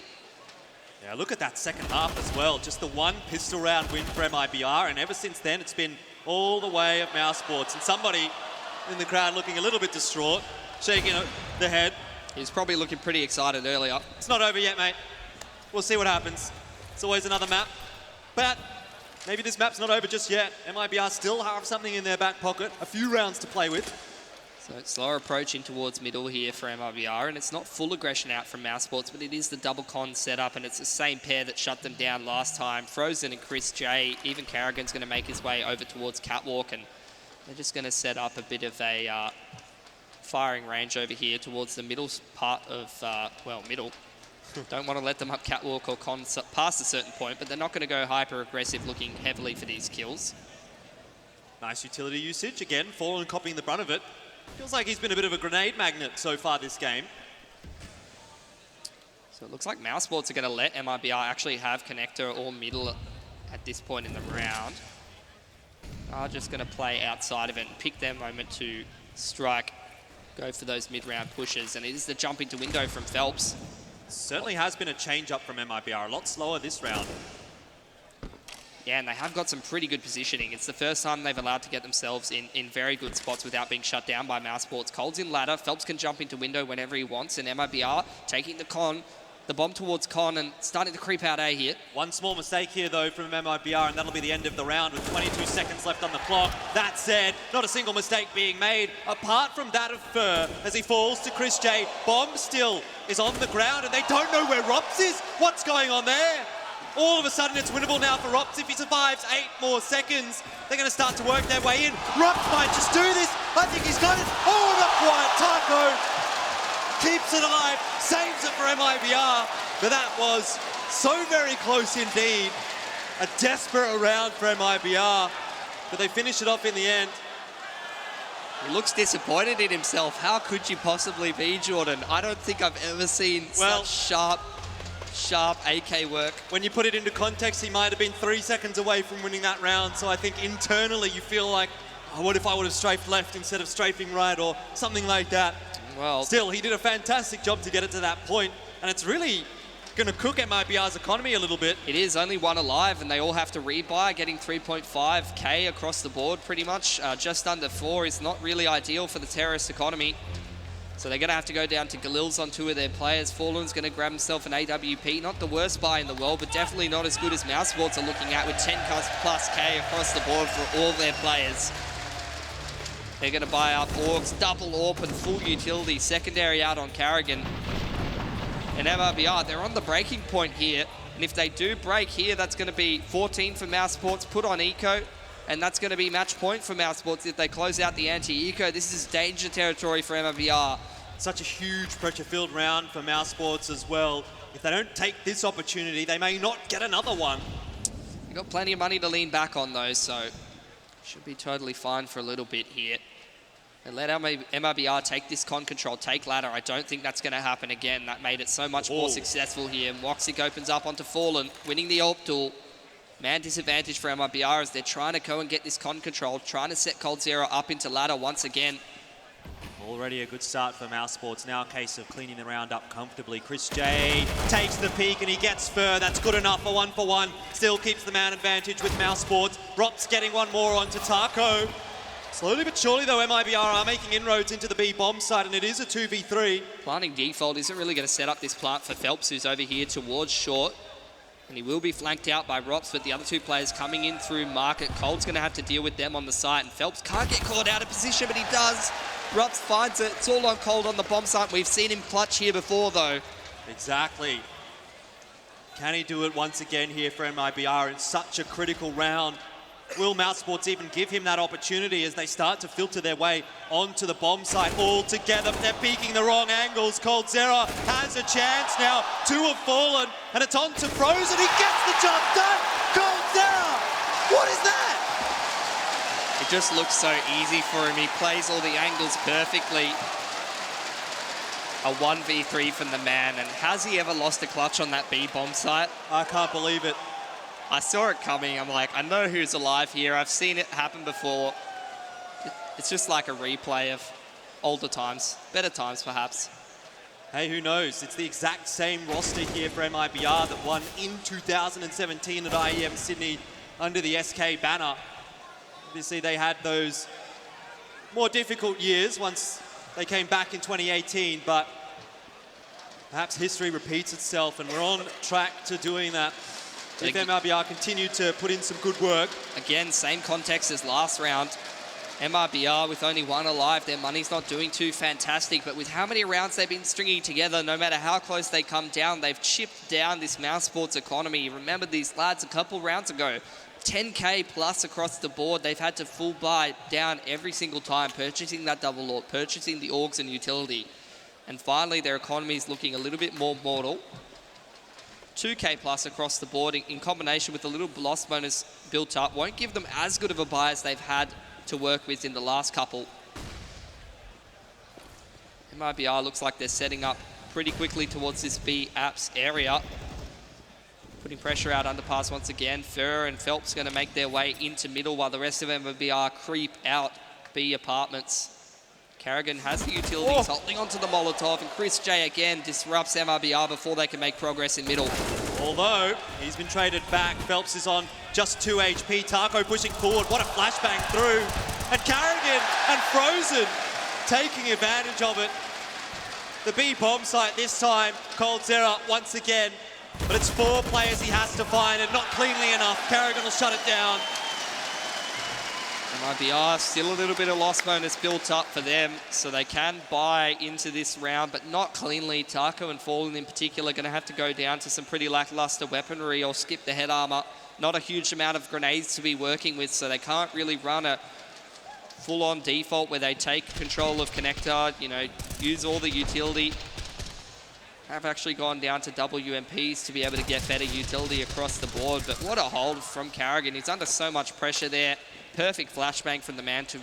Yeah, look at that second half as well. Just the one pistol round win for MIBR, and ever since then, it's been all the way of Mousesports. And somebody in the crowd looking a little bit distraught, shaking the head. He's probably looking pretty excited earlier. It's not over yet, mate. We'll see what happens. It's always another map. But maybe this map's not over just yet. MIBR still have something in their back pocket, a few rounds to play with. So it's slower approach in towards middle here for MIBR, and it's not full aggression out from Mousesports, but it is the double con setup, and it's the same pair that shut them down last time. Frozen and Chris J, even Carrigan's going to make his way over towards Catwalk, and they're just going to set up a bit of a firing range over here towards the middle part of, well, middle. Don't want to let them up Catwalk or con past a certain point, but they're not going to go hyper aggressive looking heavily for these kills. Nice utility usage. Again, Fallen copying the brunt of it. Feels like he's been a bit of a grenade magnet so far this game. So it looks like Mousesports are going to let MIBR actually have connector or middle at this point in the round. Are just going to play outside of it and pick their moment to strike, go for those mid-round pushes. And it is the jump into window from Phelps. Certainly has been a change up from MIBR. A lot slower this round. Yeah, and they have got some pretty good positioning. It's the first time they've allowed to get themselves in very good spots without being shut down by Mousesports. Cold's in ladder. Phelps can jump into window whenever he wants. And MIBR taking the bomb towards Con and starting to creep out A here. One small mistake here, though, from MIBR, and that'll be the end of the round with 22 seconds left on the clock. That said, not a single mistake being made, apart from that of Fur, as he falls to Chris J. Bomb still is on the ground, and they don't know where Rops is. What's going on there? All of a sudden, it's winnable now for Rops. If he survives 8 more seconds, they're going to start to work their way in. Rops might just do this. I think he's got it. Oh, not quite. Taco keeps it alive, saves it for MIBR. But that was so very close indeed. A desperate round for MIBR. But they finish it off in the end. He looks disappointed in himself. How could you possibly be, Jordan? I don't think I've ever seen such sharp AK work. When you put it into context, he might have been 3 seconds away from winning that round. So I think internally you feel like, oh, what if I would have strafed left instead of strafing right or something like that. Well, still, he did a fantastic job to get it to that point, and it's really going to cook MIBR's economy a little bit. It is only one alive, and they all have to rebuy, getting 3.5k across the board pretty much. Just under 4 is not really ideal for the terrorist economy. So they're going to have to go down to Galil's on 2 of their players. Fallen's going to grab himself an AWP. Not the worst buy in the world, but definitely not as good as Mousesports are looking at with 10 plus K across the board for all their players. They're going to buy up Orcs, double AWP and full utility. Secondary out on Carrigan. And MIBR, they're on the breaking point here. And if they do break here, that's going to be 14 for Mousesports, put on Eco. And that's going to be match point for Mousesports if they close out the anti-Eco. This is danger territory for MIBR. Such a huge pressure-filled round for Mousesports as well. If they don't take this opportunity, they may not get another one. They've got plenty of money to lean back on though, so should be totally fine for a little bit here. And let MIBR take this con control, take ladder. I don't think that's going to happen again. That made it so much more successful here. Moxic opens up onto Fallen, winning the AWP duel. Man disadvantage for MIBR as they're trying to go and get this con control, trying to set Cold Zero up into ladder once again. Already a good start for Mousesports. Now a case of cleaning the round up comfortably. Chris J takes the peak and he gets Fur. That's good enough for 1-for-1. Still keeps the man advantage with Mousesports. Rops getting one more onto Taco. Slowly but surely though, MIBR are making inroads into the B bomb site, and it is a 2v3. Planting default isn't really going to set up this plant for Phelps, who's over here towards short. And he will be flanked out by Rops, but the other 2 players coming in through market. Cold's going to have to deal with them on the site, and Phelps can't get caught out of position, but he does. Rops finds it. It's all on Cold on the bomb site. We've seen him clutch here before, though. Exactly. Can he do it once again here for MIBR in such a critical round? Will Mousesports even give him that opportunity as they start to filter their way onto the bomb site all together? But they're peeking the wrong angles. Cold Zero has a chance now. 2 have fallen, and it's on to Frozen. He gets the job done. Cold Zero. What is that? It just looks so easy for him. He plays all the angles perfectly. A 1v3 from the man. And has he ever lost a clutch on that B bomb site? I can't believe it. I saw it coming. I'm like, I know who's alive here. I've seen it happen before. It's just like a replay of older times, better times perhaps. Hey, who knows? It's the exact same roster here for MIBR that won in 2017 at IEM Sydney under the SK banner. Obviously, they had those more difficult years once they came back in 2018, but perhaps history repeats itself, and we're on track to doing that. If MIBR continue to put in some good work. Again, same context as last round. MIBR with only 1 alive, their money's not doing too fantastic, but with how many rounds they've been stringing together, no matter how close they come down, they've chipped down this Mousesports economy. Remember these lads a couple rounds ago, 10k plus across the board. They've had to full buy down every single time, purchasing that double AWP, purchasing the Orgs and utility. And finally, their economy is looking a little bit more mortal. 2k plus across the board in combination with a little loss bonus built up won't give them as good of a buy as they've had to work with in the last couple. MIBR looks like they're setting up pretty quickly towards this B apps area. Putting pressure out underpass once again. Furr and Phelps going to make their way into middle while the rest of MIBR creep out B apartments. Carrigan has the utilities, holding onto the Molotov, and Chris J again disrupts MIBR before they can make progress in middle. Although he's been traded back, Phelps is on just 2 HP. Taco pushing forward, what a flashbang through. And Carrigan and Frozen taking advantage of it. The B bomb site this time, coldzera once again. But it's 4 players he has to find, and not cleanly enough. Carrigan will shut it down. MIBR, still a little bit of loss bonus built up for them, so they can buy into this round, but not cleanly. Taco and Fallen in particular are going to have to go down to some pretty lackluster weaponry or skip the head armor. Not a huge amount of grenades to be working with, so they can't really run a full-on default where they take control of connector, you know, use all the utility. Have actually gone down to WMPs to be able to get better utility across the board, but what a hold from Carrigan. He's under so much pressure there. Perfect flashbang from the man to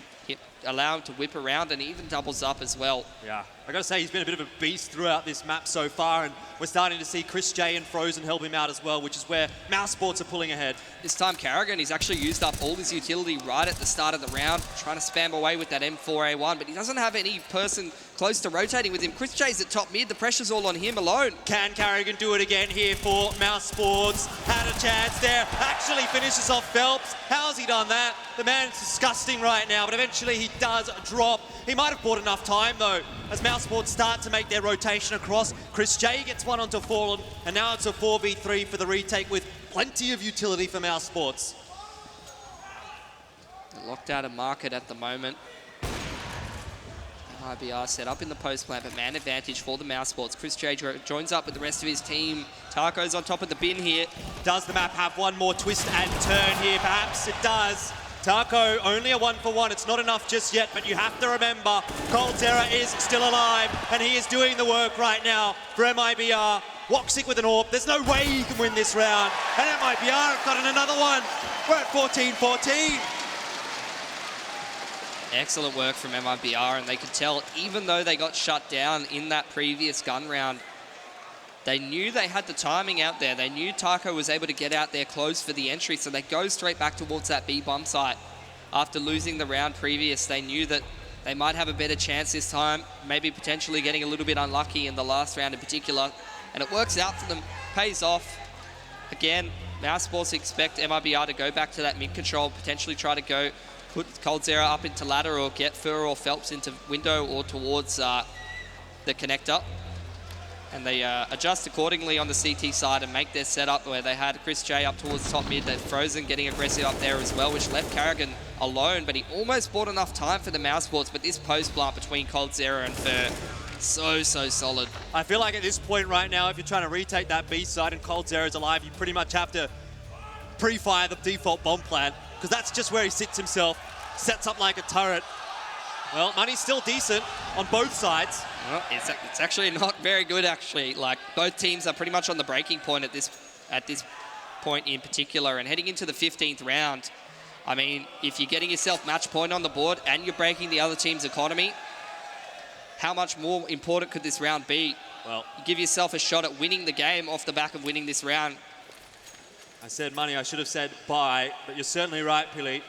allow him to whip around, and even doubles up as well. Yeah, I got to say he's been a bit of a beast throughout this map so far, and we're starting to see Chris J and Frozen help him out as well, which is where Mousesports are pulling ahead. This time Carrigan, he's actually used up all his utility right at the start of the round, trying to spam away with that M4A1, but he doesn't have any person close to rotating with him. Chris J's at top mid, the pressure's all on him alone. Can Carrigan do it again here for Mousesports? Had a chance there, actually finishes off Phelps. How's he done that? The man's disgusting right now, but eventually he does drop. He might have bought enough time though, as Mousesports start to make their rotation across. Chris J gets one onto Fallen, and now it's a 4v3 for the retake with plenty of utility for Mousesports. Locked out of market at the moment. MIBR set up in the post plant, but man advantage for the Mousesports. Chris J joins up with the rest of his team. Taco's on top of the bin here. Does the map have one more twist and turn here? Perhaps it does. Taco, only a 1-for-1. It's not enough just yet, but you have to remember, coldzera is still alive, and he is doing the work right now for MIBR. Woxic with an AWP. There's no way he can win this round. And MIBR have gotten another one. We're at 14-14. Excellent work from MIBR, and they could tell, even though they got shut down in that previous gun round, they knew they had the timing out there. They knew Taco was able to get out there close for the entry, so they go straight back towards that B bomb site. After losing the round previous, they knew that they might have a better chance this time, maybe potentially getting a little bit unlucky in the last round in particular, and it works out for them, pays off. Again, Mousesports expect MIBR to go back to that mid control, potentially try to go put coldzera up into ladder or get Fur or Phelps into window or towards the connector. And they adjust accordingly on the CT side and make their setup where they had Chris J up towards top mid. They've Frozen getting aggressive up there as well, which left Carrigan alone, but he almost bought enough time for the Mousesports, but this post plant between coldzera and Fur, so solid. I feel like at this point right now, if you're trying to retake that B side and coldzera is alive, you pretty much have to pre-fire the default bomb plant, because that's just where he sits himself, sets up like a turret. Well, money's still decent on both sides. Well, it's actually not very good, actually. Like, both teams are pretty much on the breaking point at this point in particular. And heading into the 15th round, I mean, if you're getting yourself match point on the board and you're breaking the other team's economy, how much more important could this round be? Well, you give yourself a shot at winning the game off the back of winning this round. I said money, I should have said buy, but you're certainly right, Pili.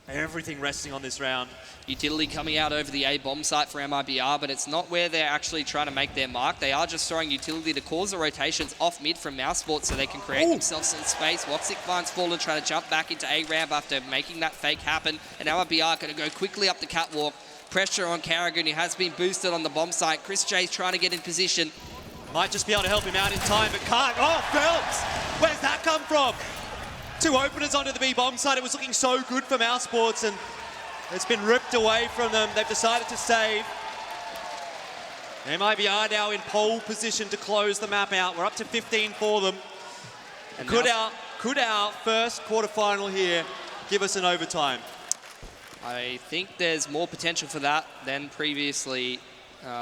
Everything resting on this round. Utility coming out over the A bomb site for MIBR, but it's not where they're actually trying to make their mark. They are just throwing utility to cause the rotations off mid from Mousesports so they can create themselves some space. Woxic finds Fallen trying to jump back into A ramp after making that fake happen. And MIBR going to go quickly up the catwalk. Pressure on Carrigan, who has been boosted on the bomb site. Chris J's trying to get in position. Might just be able to help him out in time, but can't. Oh, Phelps! Where's that come from? Two openers onto the B bomb site. It was looking so good for Mousesports, and it's been ripped away from them. They've decided to save. MIBR now in pole position to close the map out. We're up to 15 for them. And could our first quarterfinal here give us an overtime? I think there's more potential for that than previously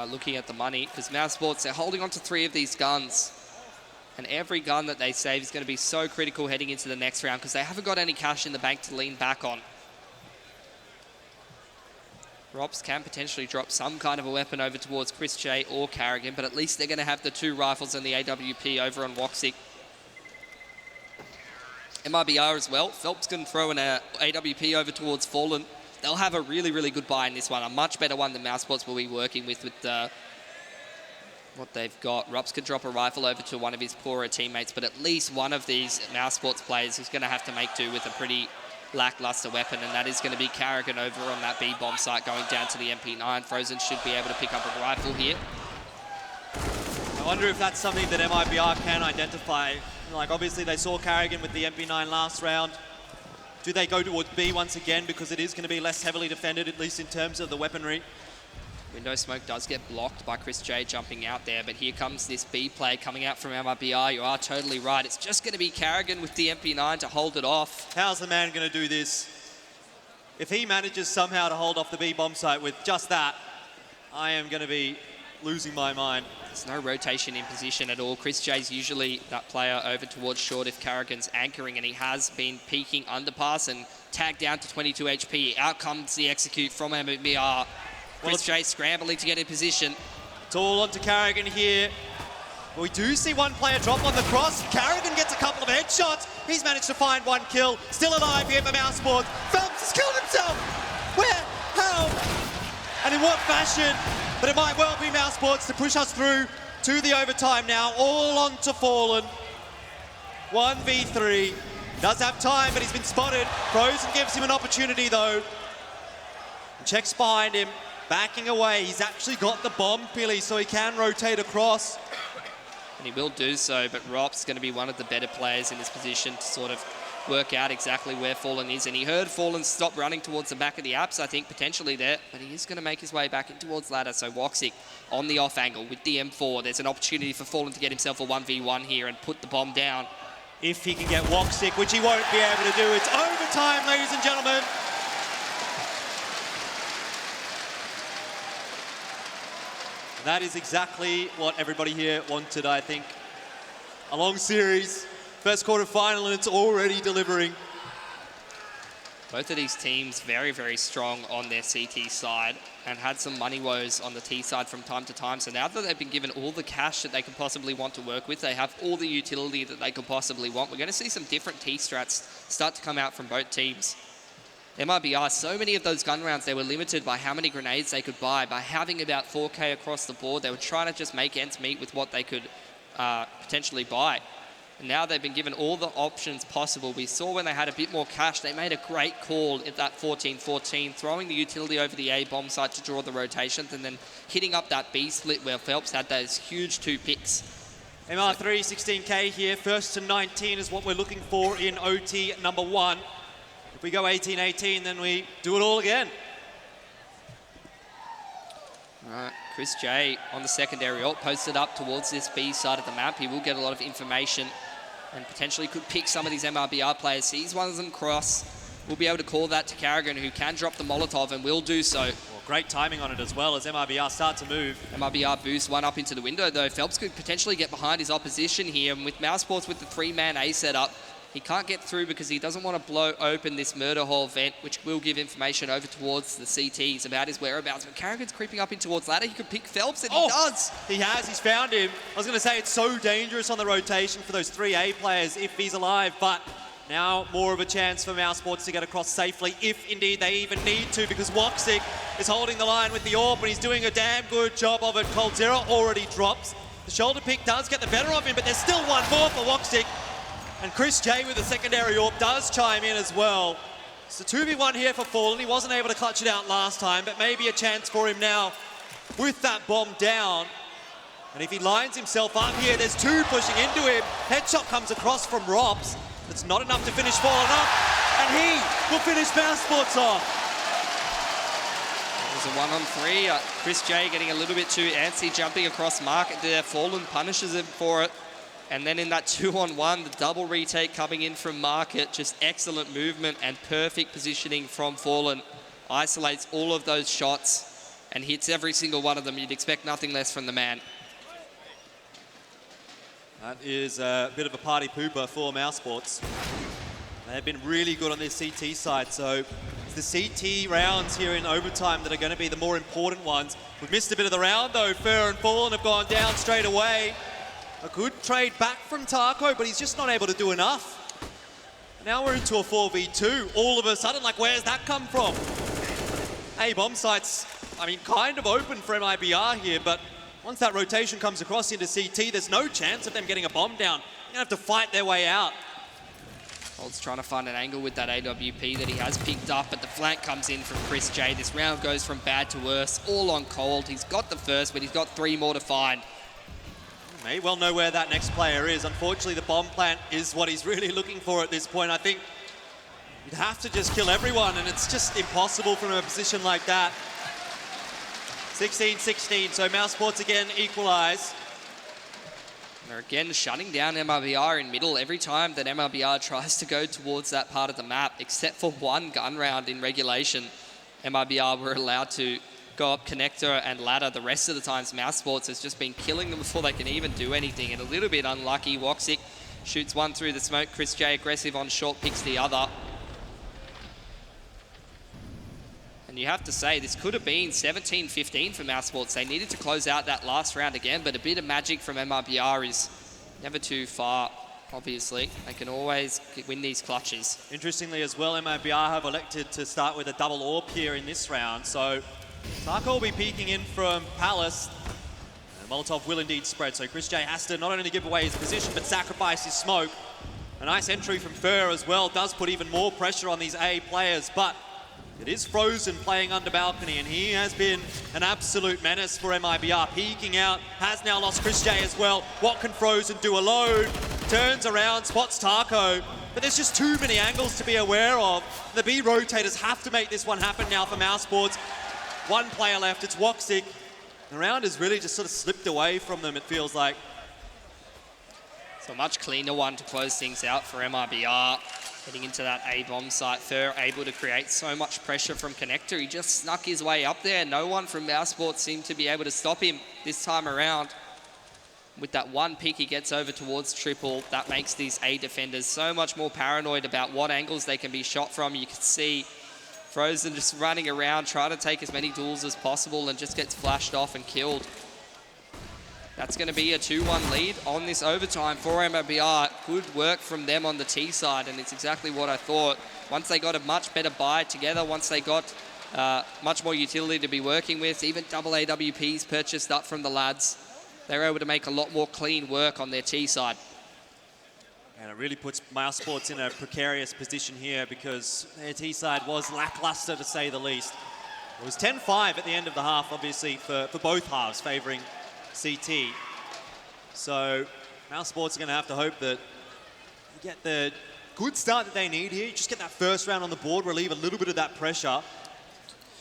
looking at the money, because Mousesports, they're holding on to 3 of these guns. And every gun that they save is going to be so critical heading into the next round, because they haven't got any cash in the bank to lean back on. Rops can potentially drop some kind of a weapon over towards Chris J or Carrigan, but at least they're going to have the 2 rifles and the AWP over on Woxic. MIBR as well. Phelps can throw an AWP over towards Fallen. They'll have a really, really good buy in this one. A much better one than Mousesports will be working with what they've got. Rups could drop a rifle over to one of his poorer teammates, but at least one of these Mousesports players is going to have to make do with a pretty lackluster weapon, and that is going to be Carrigan over on that B bomb site going down to the MP9. Frozen should be able to pick up a rifle here. I wonder if that's something that MIBR can identify. Like, obviously they saw Carrigan with the MP9 last round. Do they go towards B once again because it is going to be less heavily defended, at least in terms of the weaponry? Window smoke does get blocked by Chris J jumping out there, but here comes this B play coming out from MIBR. You are totally right. It's just going to be Carrigan with the MP9 to hold it off. How's the man going to do this? If he manages somehow to hold off the B bomb site with just that, I am going to be losing my mind. There's no rotation in position at all. Chris J's usually that player over towards short if Carrigan's anchoring, and he has been peeking underpass and tagged down to 22 HP. Out comes the execute from MIBR. Chris J scrambling to get in position. It's all onto Carrigan here. We do see one player drop on the cross. Carrigan gets a couple of headshots. He's managed to find 1 kill. Still alive here for Mousesports. Phelps has killed himself. Where? How? And in what fashion? But it might well be Mousesports to push us through to the overtime now. All on to Fallen. 1v3. Does have time, but he's been spotted. Frozen gives him an opportunity, though. Checks behind him. Backing away. He's actually got the bomb, Billy, so he can rotate across. And he will do so, but Rop's going to be one of the better players in this position to sort of work out exactly where Fallen is. And he heard Fallen stop running towards the back of the apps, I think, potentially there. But he is going to make his way back in towards ladder. So Woxic on the off angle with the M4. There's an opportunity for Fallen to get himself a 1v1 here and put the bomb down. If he can get Woxic, which he won't be able to do. It's overtime, ladies and gentlemen. That is exactly what everybody here wanted, I think. A long series, first quarter final, and it's already delivering. Both of these teams very, very strong on their CT side and had some money woes on the T side from time to time. So now that they've been given all the cash that they could possibly want to work with, they have all the utility that they could possibly want. We're going to see some different T strats start to come out from both teams. MIBR, so many of those gun rounds, they were limited by how many grenades they could buy. By having about 4K across the board, they were trying to just make ends meet with what they could potentially buy. And now they've been given all the options possible. We saw when they had a bit more cash, they made a great call at that 14-14, throwing the utility over the A bomb site to draw the rotations, and then hitting up that B split where Phelps had those huge 2 picks. MR3, 16K here, first to 19 is what we're looking for in OT number 1. If we go 18-18, then we do it all again. All right, Chris J on the secondary ult, posted up towards this B side of the map. He will get a lot of information and potentially could pick some of these MIBR players. Sees one of them cross. We'll be able to call that to Carrigan, who can drop the Molotov and will do so. Well, great timing on it as well as MIBR start to move. MIBR boost one up into the window, though. Phelps could potentially get behind his opposition here. And with Mousesports with the 3-man A setup, he can't get through because he doesn't want to blow open this murder hall vent, which will give information over towards the CTs about his whereabouts. But Carrigan's creeping up in towards ladder. He could pick Phelps, and he does. He has. He's found him. I was going to say it's so dangerous on the rotation for those 3A players if he's alive, but now more of a chance for Mousesports to get across safely, if indeed they even need to, because Woxic is holding the line with the AWP, and he's doing a damn good job of it. Coldzera already drops. The shoulder pick does get the better of him, but there's still one more for Woxic. And Chris J with the secondary AWP does chime in as well. It's a 2v1 here for Fallen. He wasn't able to clutch it out last time, but maybe a chance for him now with that bomb down. And if he lines himself up here, there's 2 pushing into him. Headshot comes across from Rops. That's not enough to finish Fallen up. And he will finish Mousesports off. There's a 1-on-3. Chris J getting a little bit too antsy, jumping across market there. Fallen punishes him for it. And then in that 2-on-1, the double retake coming in from market, just excellent movement and perfect positioning from Fallen. Isolates all of those shots and hits every single one of them. You'd expect nothing less from the man. That is a bit of a party pooper for Mousesports. They've been really good on this CT side, so it's the CT rounds here in overtime that are going to be the more important ones. We've missed a bit of the round though. Fer and Fallen have gone down straight away. A good trade back from Taco, but he's just not able to do enough. Now we're into a 4v2. All of a sudden, like, where's that come from? Hey, bomb sites, I mean, kind of open for MIBR here, but once that rotation comes across into CT, there's no chance of them getting a bomb down. They're gonna have to fight their way out. Cold's trying to find an angle with that AWP that he has picked up, but the flank comes in from Chris J. This round goes from bad to worse, all on Cold. He's got the first, but he's got 3 more to find. May well know where that next player is. Unfortunately, the bomb plant is what he's really looking for at this point. I think you'd have to just kill everyone, and it's just impossible from a position like that. 16-16, so Mousesports again equalize. They're again shutting down MIBR in middle every time that MIBR tries to go towards that part of the map, except for one gun round in regulation. MIBR were allowed to go up connector and ladder. The rest of the times, Mousesports has just been killing them before they can even do anything, and a little bit unlucky. Woxic shoots one through the smoke. Chris J aggressive on short, picks the other. And you have to say, this could have been 17-15 for Mousesports. They needed to close out that last round again, but a bit of magic from MIBR is never too far, obviously. They can always win these clutches. Interestingly as well, MIBR have elected to start with a double AWP here in this round, so Taco will be peeking in from Palace. And Molotov will indeed spread, so Chris J has to not only give away his position, but sacrifice his smoke. A nice entry from Fer as well does put even more pressure on these A players, but it is Frozen playing under balcony, and he has been an absolute menace for MIBR. Peeking out, has now lost Chris J as well. What can Frozen do alone? Turns around, spots Taco, but there's just too many angles to be aware of. The B rotators have to make this one happen now for Mousesports. One player left, it's Woxic. The round has really just sort of slipped away from them, it feels like. So a much cleaner one to close things out for MIBR. Heading into that A-bomb site, Fer able to create so much pressure from connector. He just snuck his way up there. No one from Mousesports seemed to be able to stop him this time around. With that one pick, he gets over towards triple. That makes these A defenders so much more paranoid about what angles they can be shot from. You can see Frozen just running around, trying to take as many duels as possible, and just gets flashed off and killed. That's going to be a 2-1 lead on this overtime for MIBR. Good work from them on the T side, and it's exactly what I thought. Once they got a much better buy together, once they got much more utility to be working with, even double AWPs purchased up from the lads, they were able to make a lot more clean work on their T side. And it really puts Mousesports in a precarious position here because their T side was lackluster to say the least. It was 10-5 at the end of the half, obviously, for both halves, favouring CT. So Mousesports are going to have to hope that you get the good start that they need here. Just get that first round on the board, relieve a little bit of that pressure,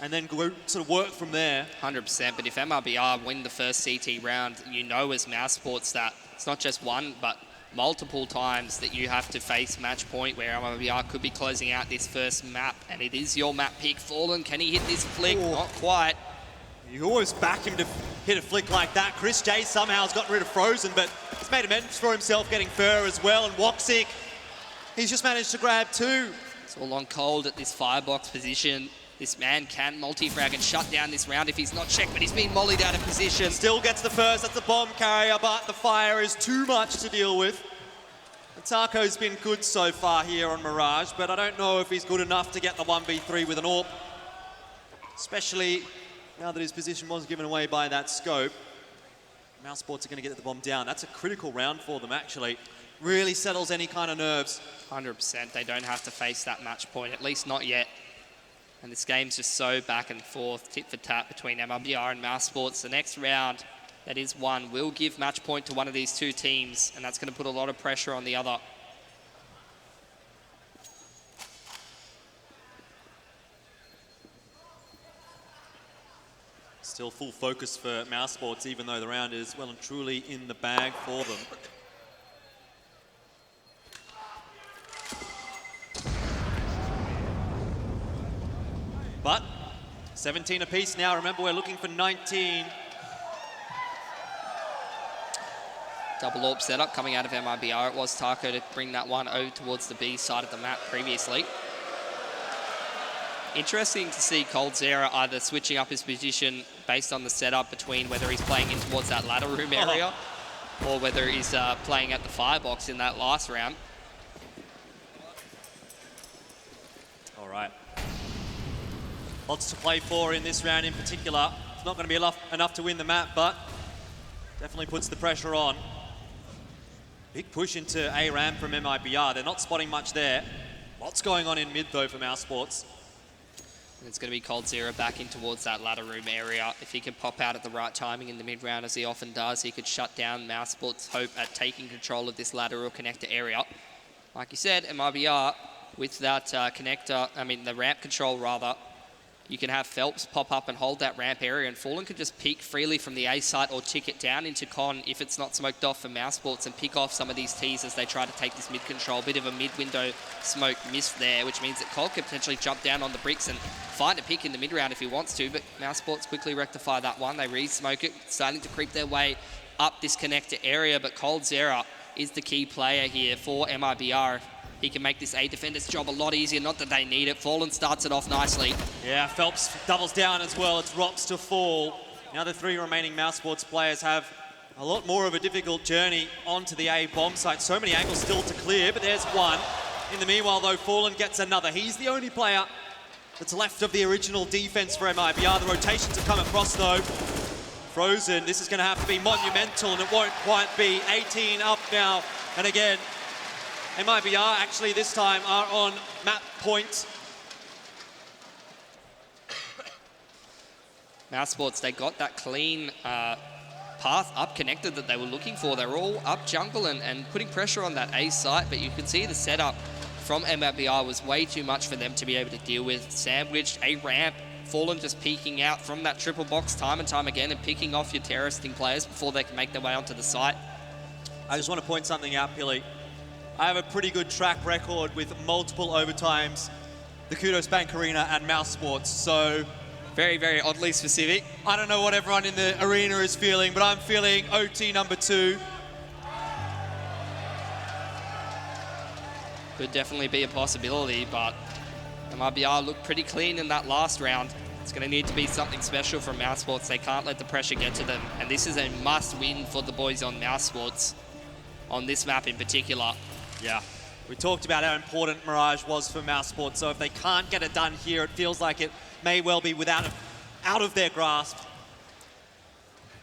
and then go, sort of work from there. 100%, but if MIBR win the first CT round, you know as Mousesports that it's not just one, but multiple times that you have to face match point where MIBR could be closing out this first map, and it is your map pick. Fallen, can he hit this flick? Oh. Not quite. You always back him to hit a flick like that. Chris J somehow has gotten rid of Frozen, but he's made amends for himself getting Fer as well, and Woxic, he's just managed to grab 2. It's all on Cold at this firebox position. This man can multi-frag and shut down this round if he's not checked, but he's been mollied out of position. Still gets the first, that's a bomb carrier, but the fire is too much to deal with. Taco's been good so far here on Mirage, but I don't know if he's good enough to get the 1v3 with an AWP, especially now that his position was given away by that scope. Mousesports are going to get the bomb down. That's a critical round for them, actually. Really settles any kind of nerves. 100%. They don't have to face that match point, at least not yet. And this game's just so back and forth, tit for tat between MIBR and Mousesports. The next round, that is one, will give match point to one of these two teams, and that's going to put a lot of pressure on the other. Still full focus for Mousesports, even though the round is well and truly in the bag for them. But 17 apiece now. Remember, we're looking for 19. Double AWP setup coming out of MIBR. It was Taco to bring that one over towards the B side of the map previously. Interesting to see Coldzera either switching up his position based on the setup between whether he's playing in towards that ladder room area or whether he's playing at the firebox in that last round. All right. Lots to play for in this round in particular. It's not going to be enough to win the map, but definitely puts the pressure on. Big push into A ramp from MIBR. They're not spotting much there. Lots going on in mid though for Mousesports. It's going to be Coldzera back in towards that ladder room area. If he can pop out at the right timing in the mid round, as he often does, he could shut down Mousesports' hope at taking control of this ladder or connector area. Like you said, MIBR with that the ramp control rather, you can have Phelps pop up and hold that ramp area, and Fallen can just peek freely from the A site or tick it down into Con if it's not smoked off for Mousesports and pick off some of these Ts as they try to take this mid control. Bit of a mid-window smoke miss there, which means that Col could potentially jump down on the bricks and find a pick in the mid round if he wants to, but Mousesports quickly rectify that one. They re-smoke it, starting to creep their way up this connector area, but Coldzera is the key player here for MIBR. He can make this A defender's job a lot easier, not that they need it. Fallen starts it off nicely. Yeah, Phelps doubles down as well. It's Rops to fall. Now the three remaining Mousesports players have a lot more of a difficult journey onto the A bomb site. So many angles still to clear, but there's one. In the meanwhile, though, Fallen gets another. He's the only player that's left of the original defense for MIBR. The rotations have come across, though. Frozen, this is going to have to be monumental, and it won't quite be. 18 up now, and again, MIBR actually this time are on map point. Mousesports, they got that clean path up connected that they were looking for. They're all up jungle and putting pressure on that A site, but you can see the setup from MIBR was way too much for them to be able to deal with. Sandwiched, A ramp, Fallen just peeking out from that triple box time and time again and picking off your terroristing players before they can make their way onto the site. I just want to point something out, Pilly. I have a pretty good track record with multiple overtimes, the Qudos Bank Arena and Mousesports, so... Very, very oddly specific. I don't know what everyone in the arena is feeling, but I'm feeling OT number 2. Could definitely be a possibility, but MIBR looked pretty clean in that last round. It's going to need to be something special from Mousesports. They can't let the pressure get to them, and this is a must-win for the boys on Mousesports, on this map in particular. Yeah, we talked about how important Mirage was for Mousesports, so if they can't get it done here, it feels like it may well be out of their grasp.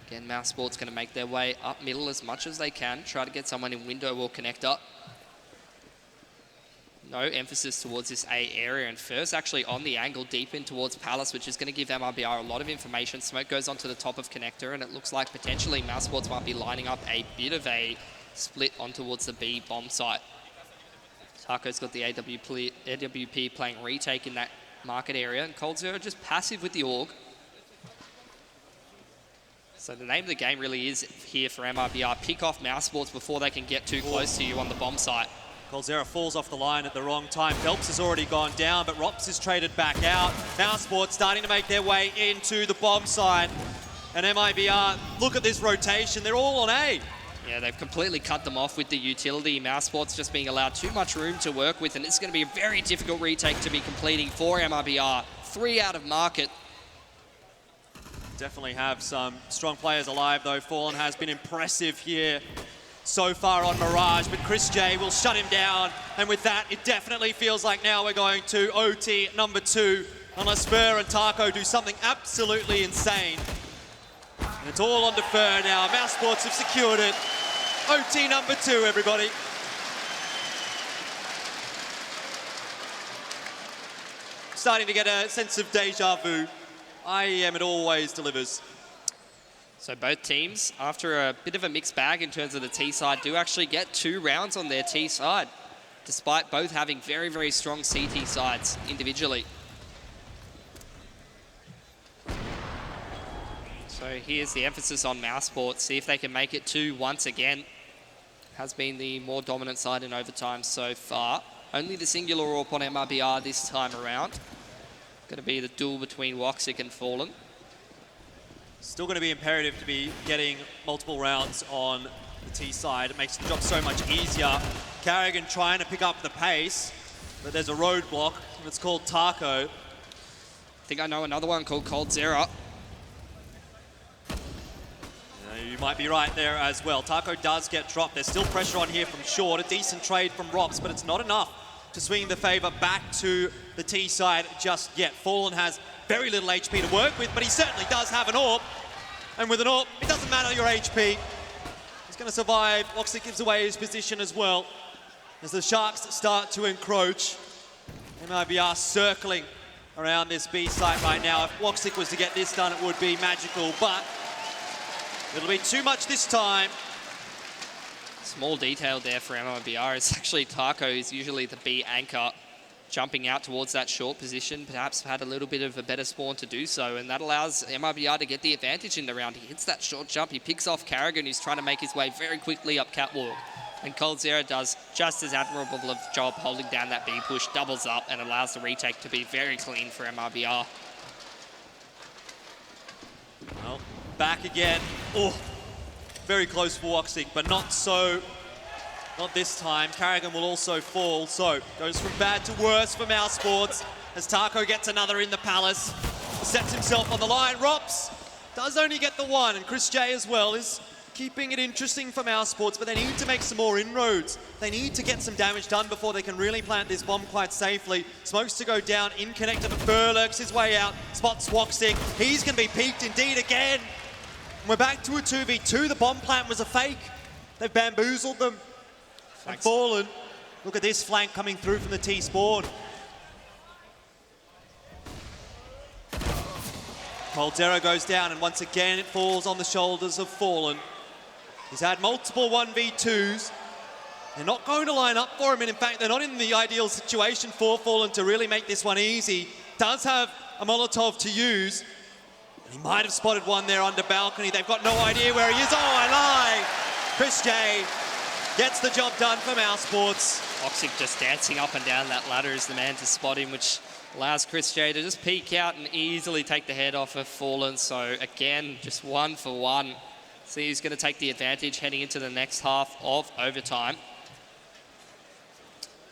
Again, Mousesports going to make their way up middle as much as they can, try to get someone in window or connector. No emphasis towards this A area, and first actually on the angle deep in towards Palace, which is going to give MIBR a lot of information. Smoke goes onto the top of connector, and it looks like potentially Mousesports might be lining up a bit of a split on towards the B bomb site. Taco's got the AWP playing retake in that market area, and Coldzera just passive with the AUG. So the name of the game really is here for MIBR. Pick off Mousesports before they can get too close to you on the bomb site. Coldzera falls off the line at the wrong time. Phelps has already gone down, but Rops is traded back out. Mousesports starting to make their way into the bomb site. And MIBR, look at this rotation. They're all on A. Yeah, they've completely cut them off with the utility. Mousesports just being allowed too much room to work with, and it's going to be a very difficult retake to be completing for MIBR. 3 out of market. Definitely have some strong players alive, though. Fallen has been impressive here so far on Mirage, but Chris J will shut him down. And with that, it definitely feels like now we're going to OT number 2, unless Spur and Taco do something absolutely insane. And it's all on defer now. Mousesports have secured it. OT number 2, everybody. Starting to get a sense of deja vu. IEM, it always delivers. So both teams, after a bit of a mixed bag in terms of the T side, do actually get 2 rounds on their T side, despite both having very, very strong CT sides individually. So here's the emphasis on Mousesports. See if they can make it 2 once again. Has been the more dominant side in overtime so far. Only the singular AWP on MIBR this time around. Going to be the duel between Woxic and Fallen. Still going to be imperative to be getting multiple rounds on the T side. It makes the job so much easier. Carrigan trying to pick up the pace, but there's a roadblock, and it's called Taco. think I know another one called Cold Zera. You might be right there as well. Taco does get dropped. There's still pressure on here from Short. A decent trade from Rops, but it's not enough to swing the favor back to the T side just yet. Fallen has very little HP to work with, but he certainly does have an AWP. And with an AWP, it doesn't matter your HP. He's going to survive. Woxic gives away his position as well as the Sharks start to encroach. MIBR circling around this B site right now. If Woxic was to get this done, it would be magical, but it'll be too much this time. Small detail there for MIBR. It's actually Taco who's usually the B anchor, jumping out towards that short position, perhaps had a little bit of a better spawn to do so, and that allows MIBR to get the advantage in the round. He hits that short jump, he picks off Carrigan, who's trying to make his way very quickly up catwalk, and Cold Zera does just as admirable of a job holding down that B push, doubles up, and allows the retake to be very clean for MIBR. Well, back again. Oh, very close for Woxic, but not this time. Carrigan will also fall, so goes from bad to worse for Mousesports as Taco gets another in the Palace. Sets himself on the line. Rops does only get the one, and Chris J as well is keeping it interesting for Mousesports, but they need to make some more inroads. They need to get some damage done before they can really plant this bomb quite safely. Smokes to go down, in connector, but Fur lurks his way out, spots Woxic. He's going to be peaked indeed again. And we're back to a 2v2. The bomb plant was a fake. They've bamboozled them. And Fallen. Look at this flank coming through from the T-spawn. Cold Zera goes down, and once again it falls on the shoulders of Fallen. He's had multiple 1v2s. They're not going to line up for him, and in fact they're not in the ideal situation for Fallen to really make this one easy. Does have a Molotov to use. He might have spotted one there under balcony. They've got no idea where he is. Oh, I lie! Chris J gets the job done for Mousesports. Woxic just dancing up and down that ladder is the man to spot him, which allows Chris J to just peek out and easily take the head off of Fallen. So again, just 1 for 1. See who's going to take the advantage heading into the next half of overtime.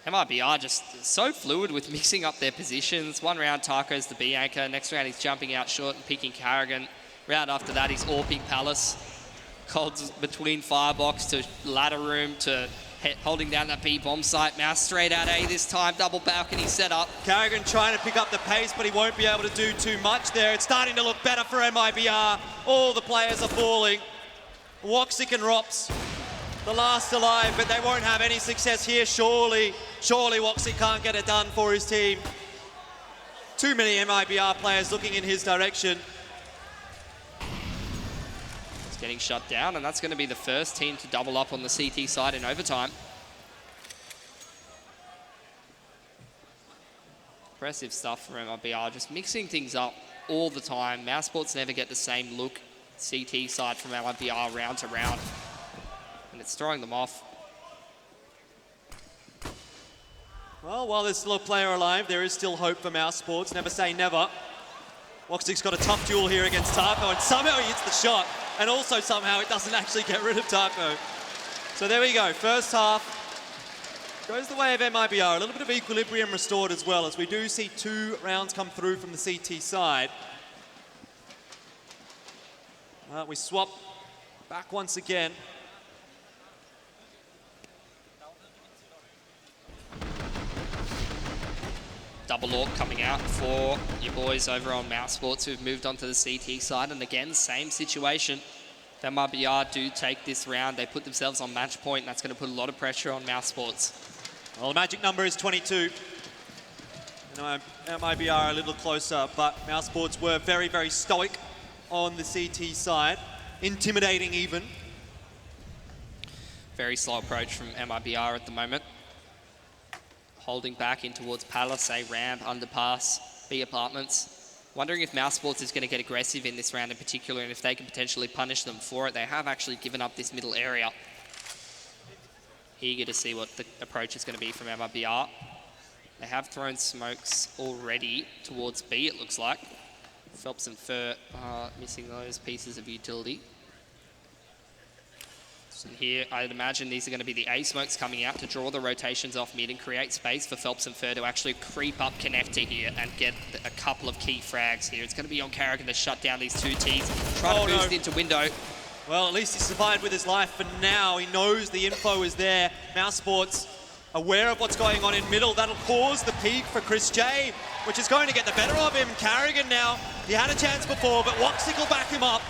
MIBR just so fluid with mixing up their positions. One round, Taco's the B anchor. Next round, he's jumping out short and picking Carrigan. Round after that, he's AWPing Palace. Cold's between Firebox to ladder room to holding down that B bomb site. Mouse straight out A this time. Double balcony set up. Carrigan trying to pick up the pace, but he won't be able to do too much there. It's starting to look better for MIBR. All the players are falling. Woxic and Rops, the last alive, but they won't have any success here, surely. Surely Woxic can't get it done for his team. Too many MIBR players looking in his direction. It's getting shut down, and that's going to be the first team to double up on the CT side in overtime. Impressive stuff from MIBR, just mixing things up all the time. Mousesports never get the same look CT side from MIBR round to round, and it's throwing them off. Well, while there's still a player alive, there is still hope for Mousesports. Never say never. Woxic's got a tough duel here against Taco, and somehow he hits the shot, and also somehow it doesn't actually get rid of Taco. So there we go, first half goes the way of MIBR. A little bit of equilibrium restored as well, as we do see 2 rounds come through from the CT side. We swap back once again. Double AWP coming out for your boys over on Mousesports who've moved on to the CT side. And again, same situation. MIBR do take this round. They put themselves on match point, and that's going to put a lot of pressure on Mousesports. Well, the magic number is 22. MIBR are a little closer, but Mousesports were very, very stoic on the CT side. Intimidating even. Very slow approach from MIBR at the moment. Holding back in towards Palace, A ramp, underpass, B apartments. Wondering if Mousesports is going to get aggressive in this round in particular, and if they can potentially punish them for it. They have actually given up this middle area. Eager to see what the approach is going to be from MIBR. They have thrown smokes already towards B, it looks like. Phelps and Fur are missing those pieces of utility. So here, I'd imagine these are going to be the A smokes coming out to draw the rotations off mid and create space for Phelps and Fur to actually creep up connector here and get a couple of key frags here. It's going to be on Carrigan to shut down these two Ts. Try to boost into window. Well, at least he survived with his life for now. He knows the info is there. Mousesports aware of what's going on in middle. That'll cause the peak for Chris J, which is going to get the better of him. Carrigan now, he had a chance before, but Woxic will back him up.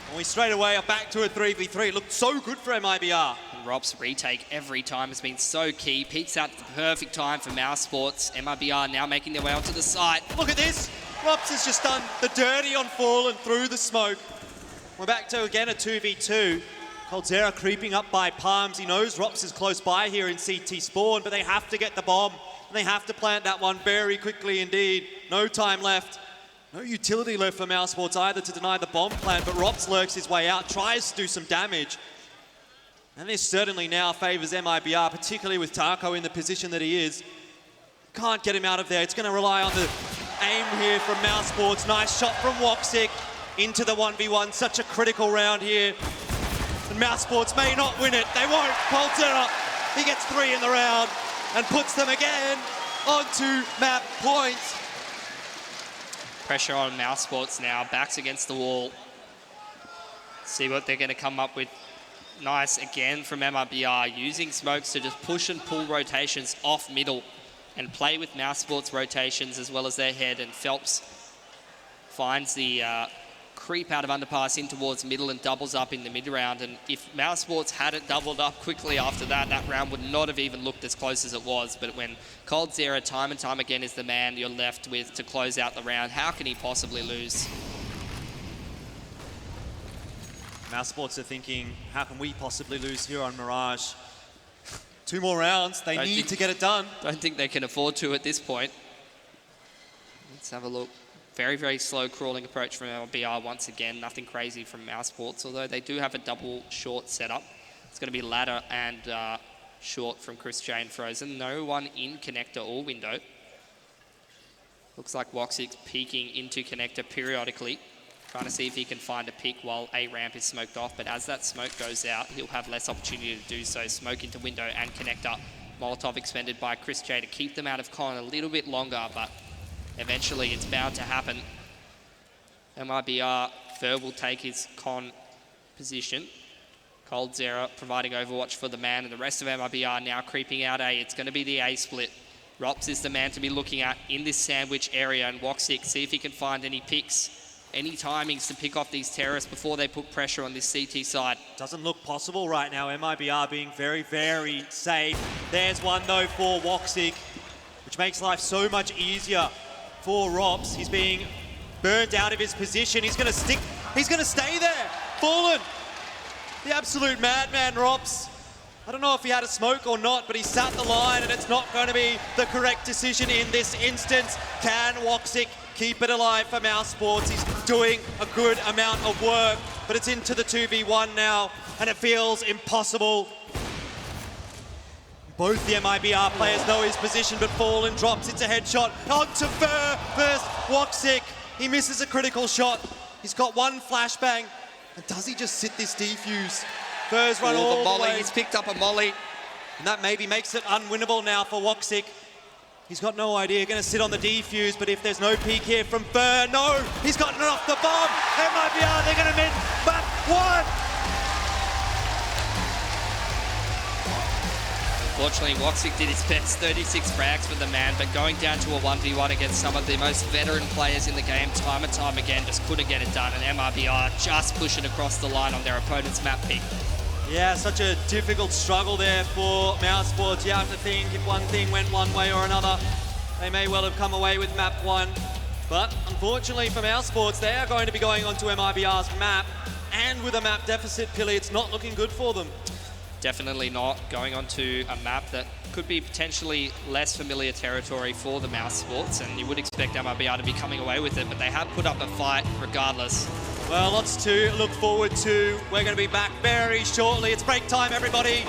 And we straight away are back to a 3v3. It looked so good for MIBR. And Rob's retake every time has been so key. Peaks out at the perfect time for Mousesports. MIBR now making their way onto the site. Look at this. Robs has just done the dirty on Fallen through the smoke. We're back to, again, a 2v2. Coldzera creeping up by Palms. He knows Rops is close by here in CT spawn, but they have to get the bomb. And they have to plant that one very quickly indeed. No time left. No utility left for Mousesports either to deny the bomb plant, but Rops lurks his way out, tries to do some damage. And this certainly now favours MIBR, particularly with Taco in the position that he is. Can't get him out of there. It's going to rely on the aim here from Mousesports. Nice shot from Woxic into the 1v1. Such a critical round here. And Mousesports may not win it. They won't. Coldzera, he gets 3 in the round and puts them again onto map points. Pressure on Mousesports now. Backs against the wall. See what they're going to come up with. Nice again from MIBR. Using smokes to just push and pull rotations off middle and play with Mousesports rotations as well as their head. And Phelps finds the creep out of underpass in towards middle and doubles up in the mid round. And if Mousesports hadn't doubled up quickly after that, that round would not have even looked as close as it was. But when Coldzera time and time again is the man you're left with to close out the round, how can he possibly lose? Mousesports are thinking, how can we possibly lose here on Mirage? 2 more rounds, they need to get it done. Don't think they can afford to at this point. Let's have a look. Very, very slow crawling approach from MIBR once again. Nothing crazy from Mousesports, although they do have a double short setup. It's going to be ladder and short from Chris J and Frozen. No one in connector or window. Looks like Woxic's peeking into connector periodically, trying to see if he can find a pick while a ramp is smoked off. But as that smoke goes out, he'll have less opportunity to do so. Smoke into window and connector. Molotov expended by Chris J to keep them out of con a little bit longer, but eventually it's bound to happen. MIBR, Fur will take his con position. Coldzera providing overwatch for the man, and the rest of MIBR now creeping out A. It's going to be the A split. Rops is the man to be looking at in this sandwich area, and Woxic, see if he can find any picks, any timings to pick off these terrorists before they put pressure on this CT side. Doesn't look possible right now. MIBR being very, very safe. There's one though for Woxic, which makes life so much easier for Rops. He's being burned out of his position. He's going to stick. He's going to stay there. Fallen. The absolute madman, Rops. I don't know if he had a smoke or not, but he sat the line, and it's not going to be the correct decision in this instance. Can Woxic keep it alive for Mousesports? He's doing a good amount of work, but it's into the 2v1 now, and it feels impossible. Both the MIBR players know his position, but Fallen drops. It's a headshot onto Fur versus Woxic. He misses a critical shot. He's got one flashbang. And does he just sit this defuse? Fur's run all the way. He's picked up a molly. And that maybe makes it unwinnable now for Woxic. He's got no idea. Going to sit on the defuse, but if there's no peek here from Fur, no! He's gotten it off the bomb! MIBR, they're going to win map 1! Fortunately, Woxic did his best, 36 frags for the man, but going down to a 1v1 against some of the most veteran players in the game time and time again, just couldn't get it done, and MIBR just pushing across the line on their opponent's map pick. Yeah, such a difficult struggle there for Mousesports. You have to think if one thing went one way or another, they may well have come away with map 1. But unfortunately for Mousesports, they are going to be going onto MIBR's map, and with a map deficit, Pilly, it's not looking good for them. Definitely not. Going onto a map that could be potentially less familiar territory for the Mousesports, and you would expect MIBR to be coming away with it, but they have put up a fight regardless. Well, lots to look forward to. We're going to be back very shortly. It's break time, everybody.